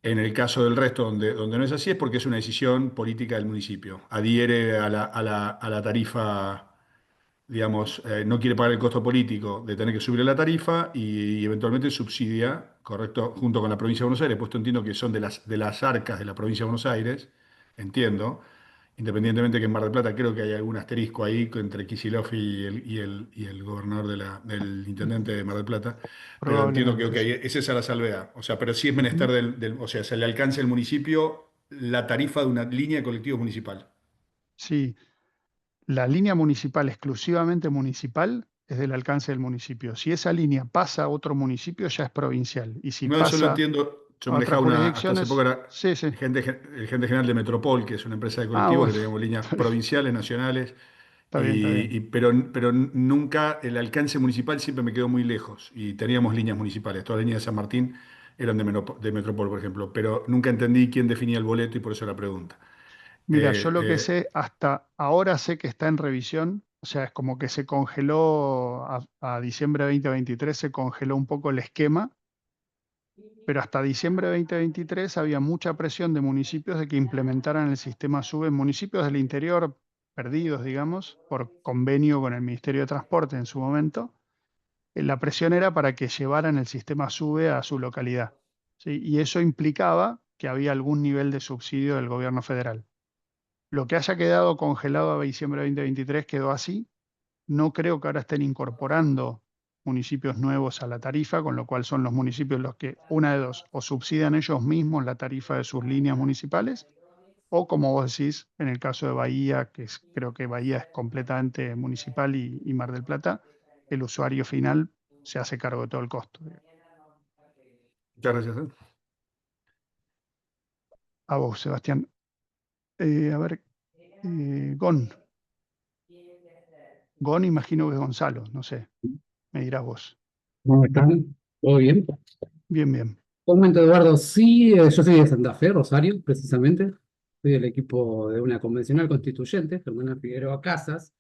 En el caso del resto, donde no es así, es porque es una decisión política del municipio. Adhiere a la tarifa, digamos, no quiere pagar el costo político de tener que subir la tarifa y eventualmente subsidia, correcto, junto con la provincia de Buenos Aires, puesto entiendo que son de las arcas de la provincia de Buenos Aires, entiendo, independientemente que en Mar del Plata creo que hay algún asterisco ahí entre Kicillof y el gobernador del intendente de Mar del Plata, pero entiendo que Probablemente, ok, sí. es esa la salvedad. O sea, pero sí es Ujú. menester o sea, se le alcanza al municipio la tarifa de una línea de colectivos municipal. Sí, la línea municipal, exclusivamente municipal, es del alcance del municipio. Si esa línea pasa a otro municipio, ya es provincial. Y si No, eso lo pasa entiendo. Yo a otras manejaba hasta hace poco jurisdicciones, era sí, sí. el gerente general de Metropol, que es una empresa de Ah, colectivos bueno, que teníamos líneas está bien, provinciales, nacionales, está bien, está bien. pero nunca el alcance municipal siempre me quedó muy lejos y teníamos líneas municipales. Todas las líneas de San Martín eran de Metropol, por ejemplo, pero nunca entendí quién definía el boleto y por eso la pregunta. Mira, yo Eh, lo que eh, sé, hasta ahora sé que está en revisión, o sea, es como que se congeló a diciembre de 2023, se congeló un poco el esquema, pero hasta diciembre de 2023 había mucha presión de municipios de que implementaran el sistema SUBE en municipios del interior perdidos, digamos, por convenio con el Ministerio de Transporte en su momento. La presión era para que llevaran el sistema SUBE a su localidad, ¿sí? Y eso implicaba que había algún nivel de subsidio del gobierno federal. Lo que haya quedado congelado a diciembre de 2023 quedó así. No creo que ahora estén incorporando municipios nuevos a la tarifa, con lo cual son los municipios los que, una de dos, o subsidian ellos mismos la tarifa de sus líneas municipales, o como vos decís, en el caso de Bahía, creo que Bahía es completamente municipal y Mar del Plata, el usuario final se hace cargo de todo el costo. muchas gracias. A vos, Sebastián. A ver, Gon. Gon imagino que es Gonzalo, no sé, me dirás vos. ¿Cómo están? ¿Todo bien? Bien, bien. Un momento, Eduardo. Sí, yo soy de Santa Fe, Rosario, precisamente. Soy del equipo de una convencional constituyente, Germana Figueroa Casas.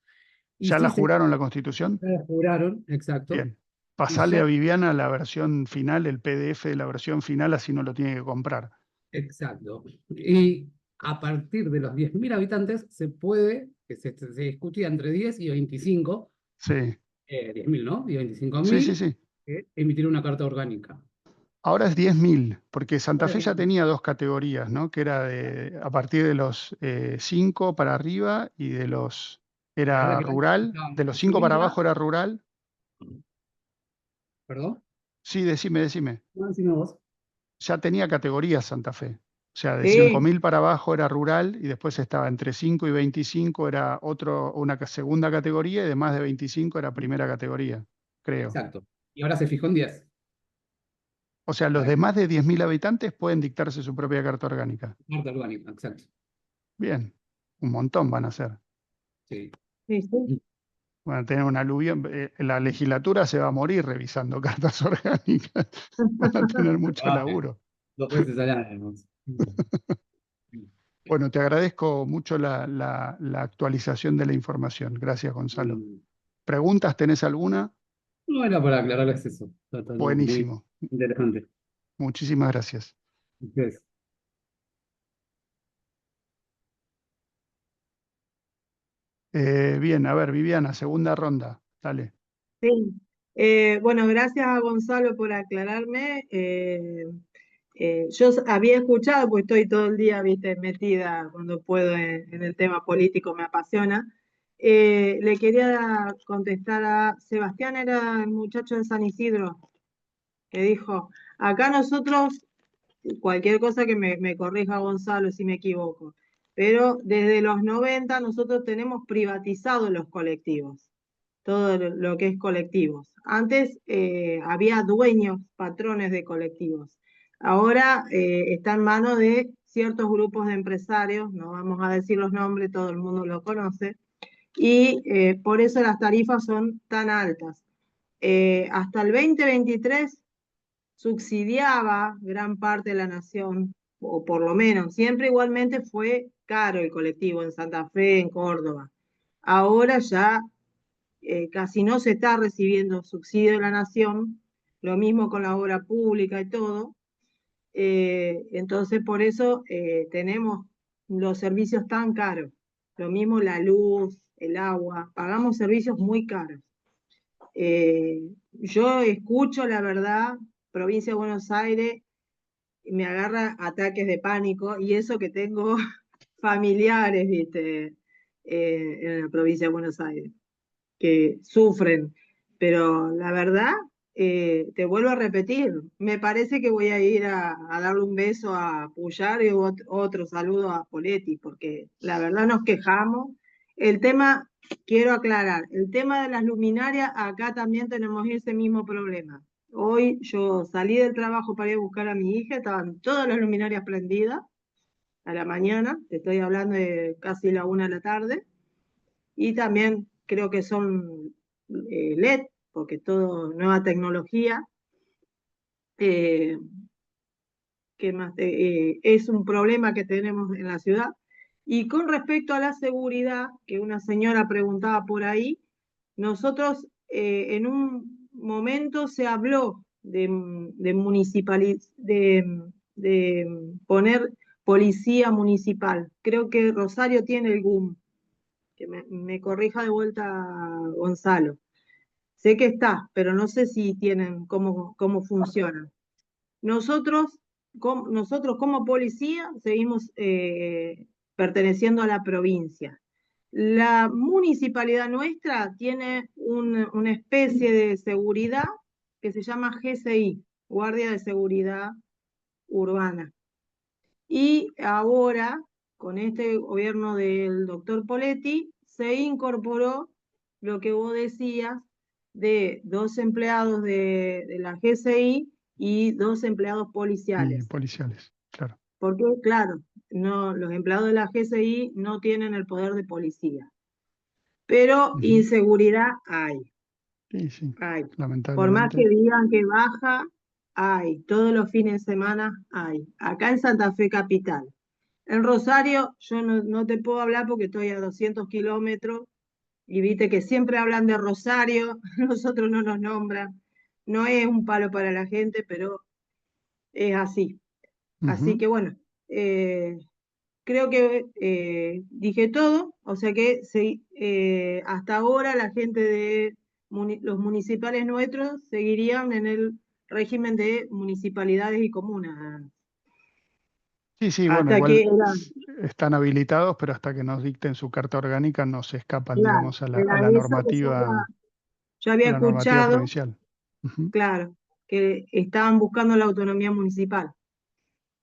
Y ¿Ya la sí, juraron la Constitución? se juraron, exacto. Bien. Y Pasale a ya, Viviana la versión final, el PDF de la versión final, así no lo tiene que comprar. exacto. Y a partir de los 10.000 habitantes se puede, que se discutía entre 10 y 25, Sí, 10.000, ¿no? Y sí, sí, 25.000, sí. emitir una carta orgánica. Ahora es 10.000, porque Santa Ahora Fe ya 10.000. tenía dos categorías, ¿no? Que era a partir de los 5 para arriba y Ahora era que rural, estaban de los 5 para abajo construidas, era rural. perdón, Sí, decime. no, decime vos. Ya tenía categorías Santa Fe. O sea, de Sí, 5.000 para abajo era rural y después estaba entre 5 y 25 era una segunda categoría y de más de 25 era primera categoría, creo. Exacto. Y ahora se fijó en 10. O sea, los Para de que más de 10.000 habitantes pueden dictarse su propia carta orgánica. carta orgánica, exacto. Bien, un montón van a ser. Sí. sí, sí. Van a tener una aluvión. La legislatura se va a morir revisando cartas orgánicas. Van a tener mucho Ah, laburo. 2 veces al año. Bueno, te agradezco mucho la actualización de la información. Gracias, Gonzalo. ¿Preguntas tenés alguna? No era para aclararles eso. Está todo muy Buenísimo. interesante. Muchísimas gracias. Ustedes. Bien, a ver, Viviana, segunda ronda. Dale. Sí. Bueno, gracias a Gonzalo por aclararme. Yo había escuchado, pues estoy todo el día, viste, metida cuando puedo en el tema político, me apasiona. Le quería contestar a Sebastián, era el muchacho de San Isidro, que dijo, acá nosotros, cualquier cosa que me corrija Gonzalo si me equivoco, pero desde los 90 nosotros tenemos privatizados los colectivos, todo lo que es colectivos. Antes había dueños, patrones de colectivos. Ahora está en manos de ciertos grupos de empresarios, no vamos a decir los nombres, todo el mundo lo conoce, y por eso las tarifas son tan altas. Hasta el 2023 subsidiaba gran parte de la nación, o por lo menos, siempre igualmente fue caro el colectivo en Santa Fe, en Córdoba. Ahora ya casi no se está recibiendo subsidio de la nación, lo mismo con la obra pública y todo. Entonces por eso tenemos los servicios tan caros. Lo mismo la luz, el agua, pagamos servicios muy caros. Yo escucho, la verdad, provincia de Buenos Aires, me agarra ataques de pánico, y eso que tengo familiares, ¿viste? En la provincia de Buenos Aires, que sufren, pero la verdad, te vuelvo a repetir, me parece que voy a ir a darle un beso a Puyar y otro saludo a Poletti, porque la verdad nos quejamos. El tema, quiero aclarar, el tema de las luminarias, acá también tenemos ese mismo problema. Hoy yo salí del trabajo para ir a buscar a mi hija, estaban todas las luminarias prendidas a la mañana, te estoy hablando de casi la 1 de la tarde, y también creo que son LED, porque todo nueva tecnología, que más, es un problema que tenemos en la ciudad. Y con respecto a la seguridad, que una señora preguntaba por ahí, nosotros en un momento se habló de poner policía municipal. Creo que Rosario tiene el GUM, que me corrija de vuelta Gonzalo. Sé que está, pero no sé si tienen cómo funciona. Nosotros como policía seguimos perteneciendo a la provincia. La municipalidad nuestra tiene una especie de seguridad que se llama GSI, Guardia de Seguridad Urbana. Y ahora, con este gobierno del doctor Poletti, se incorporó lo que vos decías de 2 empleados de la GSI y 2 empleados Y policiales. policiales, claro. Porque, claro, no, los empleados de la GSI no tienen el poder de policía. Pero Ujú. inseguridad hay. Sí, Hay. Por más lamentablemente. que digan que baja, hay. Todos los fines de semana hay. Acá en Santa Fe Capital. En Rosario yo no te puedo hablar porque estoy a 200 kilómetros, y viste que siempre hablan de Rosario, nosotros no nos nombran. No es un palo para la gente, pero es así. Así Ujú. que bueno, creo que dije todo, o sea que hasta ahora la gente de los municipales nuestros seguirían en el régimen de municipalidades y comunas. Sí, bueno, Hasta que igual están habilitados, pero hasta que nos dicten su carta orgánica no se escapan, claro, digamos, a era la eso que yo había escuchado, provincial. Ujú. claro, que estaban buscando la autonomía municipal.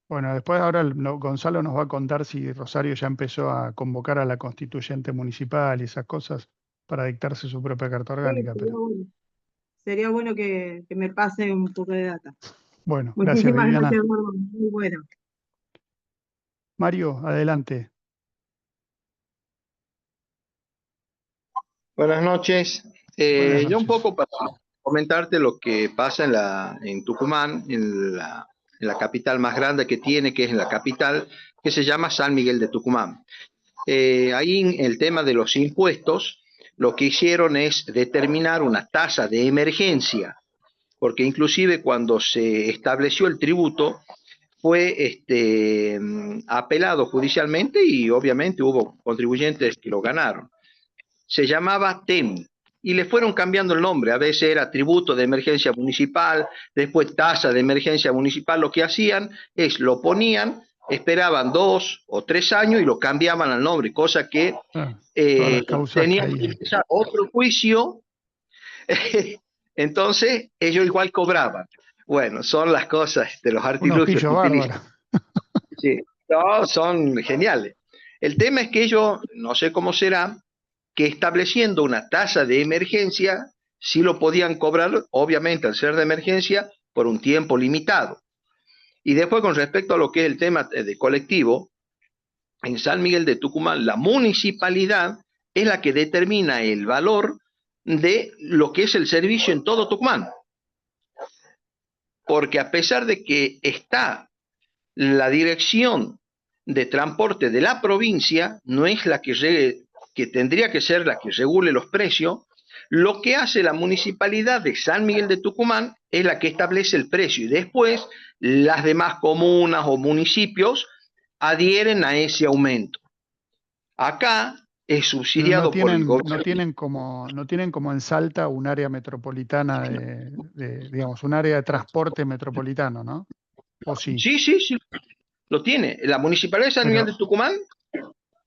Bueno, después ahora Gonzalo nos va a contar si Rosario ya empezó a convocar a la constituyente municipal y esas cosas para dictarse su propia carta Sí, orgánica, sería pero bueno. Sería bueno que me pase un poco de data. bueno, gracias Muchísimas Viviana. gracias, Gordo. Muy bueno. Mario, adelante. Buenas noches. Buenas Yo un noches. poco para comentarte lo que pasa en Tucumán, en la capital más grande que tiene, que es en la capital, que se llama San Miguel de Tucumán. Ahí en el tema de los impuestos, lo que hicieron es determinar una tasa de emergencia, porque inclusive cuando se estableció el tributo, fue apelado judicialmente y obviamente hubo contribuyentes que lo ganaron. Se llamaba TEM y le fueron cambiando el nombre. A veces era tributo de emergencia municipal, después tasa de emergencia municipal. Lo que hacían es lo ponían, esperaban 2 o 3 años y lo cambiaban al nombre, cosa que Todas las causas tenían que caían. empezar otro juicio. Entonces ellos igual cobraban. Bueno, son las cosas de los Unos artilugios que pillos utilizan. bárbaros. Sí, no, son geniales. El tema es que ellos, no sé cómo será, que estableciendo una tasa de emergencia, sí lo podían cobrar, obviamente al ser de emergencia, por un tiempo limitado. Y después, con respecto a lo que es el tema de colectivo, en San Miguel de Tucumán, la municipalidad es la que determina el valor de lo que es el servicio en todo Tucumán. Porque a pesar de que está la dirección de transporte de la provincia, no es la que tendría que ser la que regule los precios, lo que hace la municipalidad de San Miguel de Tucumán es la que establece el precio y después las demás comunas o municipios adhieren a ese aumento. Acá es subsidiado por el gobierno. No tienen como en Salta un área metropolitana digamos, un área de transporte metropolitano, ¿no? ¿O sí? Sí, lo tiene. La municipalidad de San Miguel de Tucumán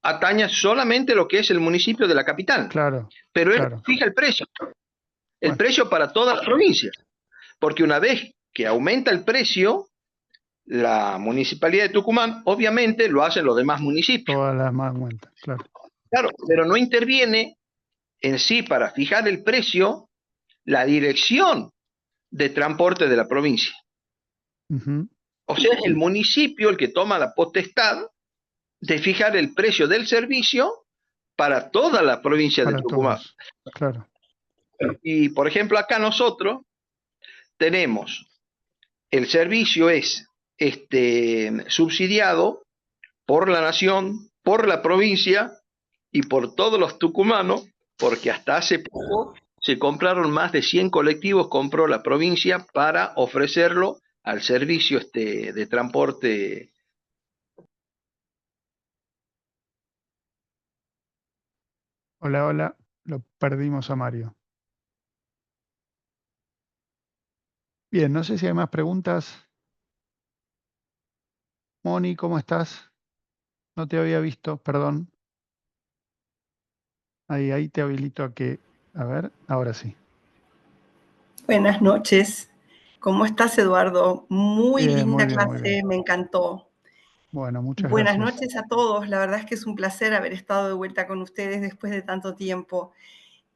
atañe solamente lo que es el municipio de la capital. Claro. Pero él claro. fija el precio. El precio para toda la provincia. Porque una vez que aumenta el precio, la municipalidad de Tucumán, obviamente, lo hacen los demás municipios. Todas las más aumentan, claro. Claro, pero no interviene en sí para fijar el precio la dirección de transporte de la provincia. O sea, es el municipio el que toma la potestad de fijar el precio del servicio para toda la provincia de Tucumán. Claro. Y, por ejemplo, acá nosotros tenemos, el servicio es subsidiado por la nación, por la provincia y por todos los tucumanos, porque hasta hace poco se compraron más de 100 colectivos, compró la provincia para ofrecerlo al servicio de transporte. Hola, lo perdimos a Mario. Bien, no sé si hay más preguntas. Moni, ¿cómo estás? No te había visto, perdón. Ahí te habilito a que... A ver, ahora sí. Buenas noches. ¿Cómo estás, Eduardo? Muy Bien, linda muy bien, muy clase, bien. me encantó. Bueno, muchas Buenas gracias. noches a todos. La verdad es que es un placer haber estado de vuelta con ustedes después de tanto tiempo.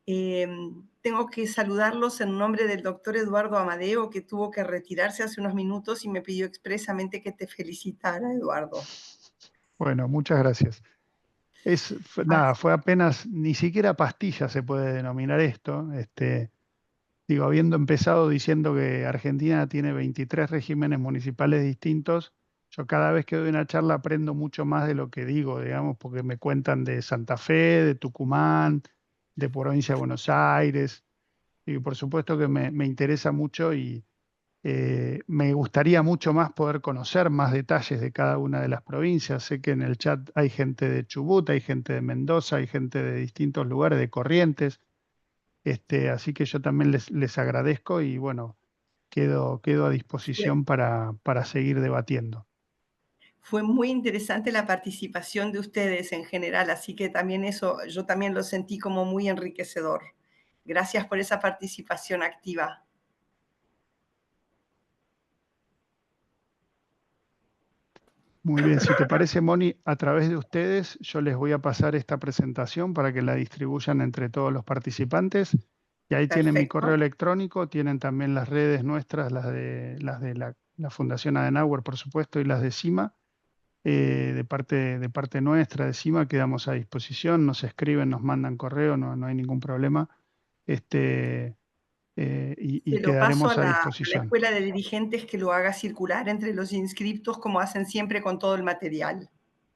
Tengo que saludarlos en nombre del doctor Eduardo Amadeo, que tuvo que retirarse hace unos minutos y me pidió expresamente que te felicitara, Eduardo. Bueno, muchas gracias. Nada, fue apenas, ni siquiera pastilla se puede denominar esto. Digo, habiendo empezado diciendo que Argentina tiene 23 regímenes municipales distintos, yo cada vez que doy una charla aprendo mucho más de lo que digo, digamos, porque me cuentan de Santa Fe, de Tucumán, de provincia de Buenos Aires, y por supuesto que me interesa mucho y me gustaría mucho más poder conocer más detalles de cada una de las provincias. Sé que en el chat hay gente de Chubut, hay gente de Mendoza, hay gente de distintos lugares, de Corrientes. Así que yo también les agradezco y bueno, quedo a disposición para seguir debatiendo. Fue muy interesante la participación de ustedes en general, así que también eso, yo también lo sentí como muy enriquecedor. Gracias por esa participación activa. Muy bien, si te parece, Moni, a través de ustedes yo les voy a pasar esta presentación para que la distribuyan entre todos los participantes. Y ahí tienen mi correo electrónico, tienen también las redes nuestras, las de la Fundación Adenauer, por supuesto, y las de CIMA. De parte nuestra, de CIMA, quedamos a disposición, nos escriben, nos mandan correo, no hay ningún problema. Y Se lo paso quedaremos a a la disposición. escuela de dirigentes que lo haga circular entre los inscriptos como hacen siempre con todo el material.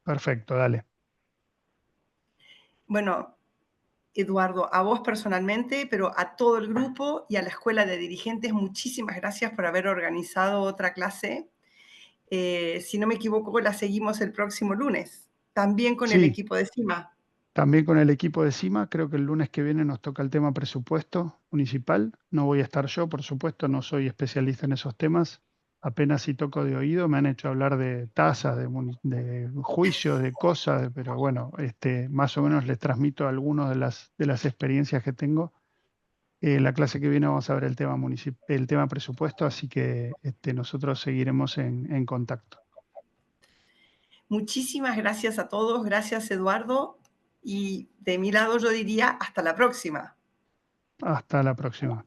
Perfecto, dale. Bueno, Eduardo, a vos personalmente, pero a todo el grupo y a la escuela de dirigentes, muchísimas gracias por haber organizado otra clase. Si no me equivoco, la seguimos el próximo lunes, también con el equipo de CIMA. También con el equipo de CIMA, creo que el lunes que viene nos toca el tema presupuesto municipal. No voy a estar yo, por supuesto, no soy especialista en esos temas. Apenas si toco de oído, me han hecho hablar de tasas, de juicios, de cosas, pero bueno, más o menos les transmito algunas de las experiencias que tengo. La clase que viene vamos a ver el tema presupuesto, así que nosotros seguiremos en contacto. Muchísimas gracias a todos, gracias Eduardo, y de mi lado yo diría hasta la próxima. Hasta la próxima.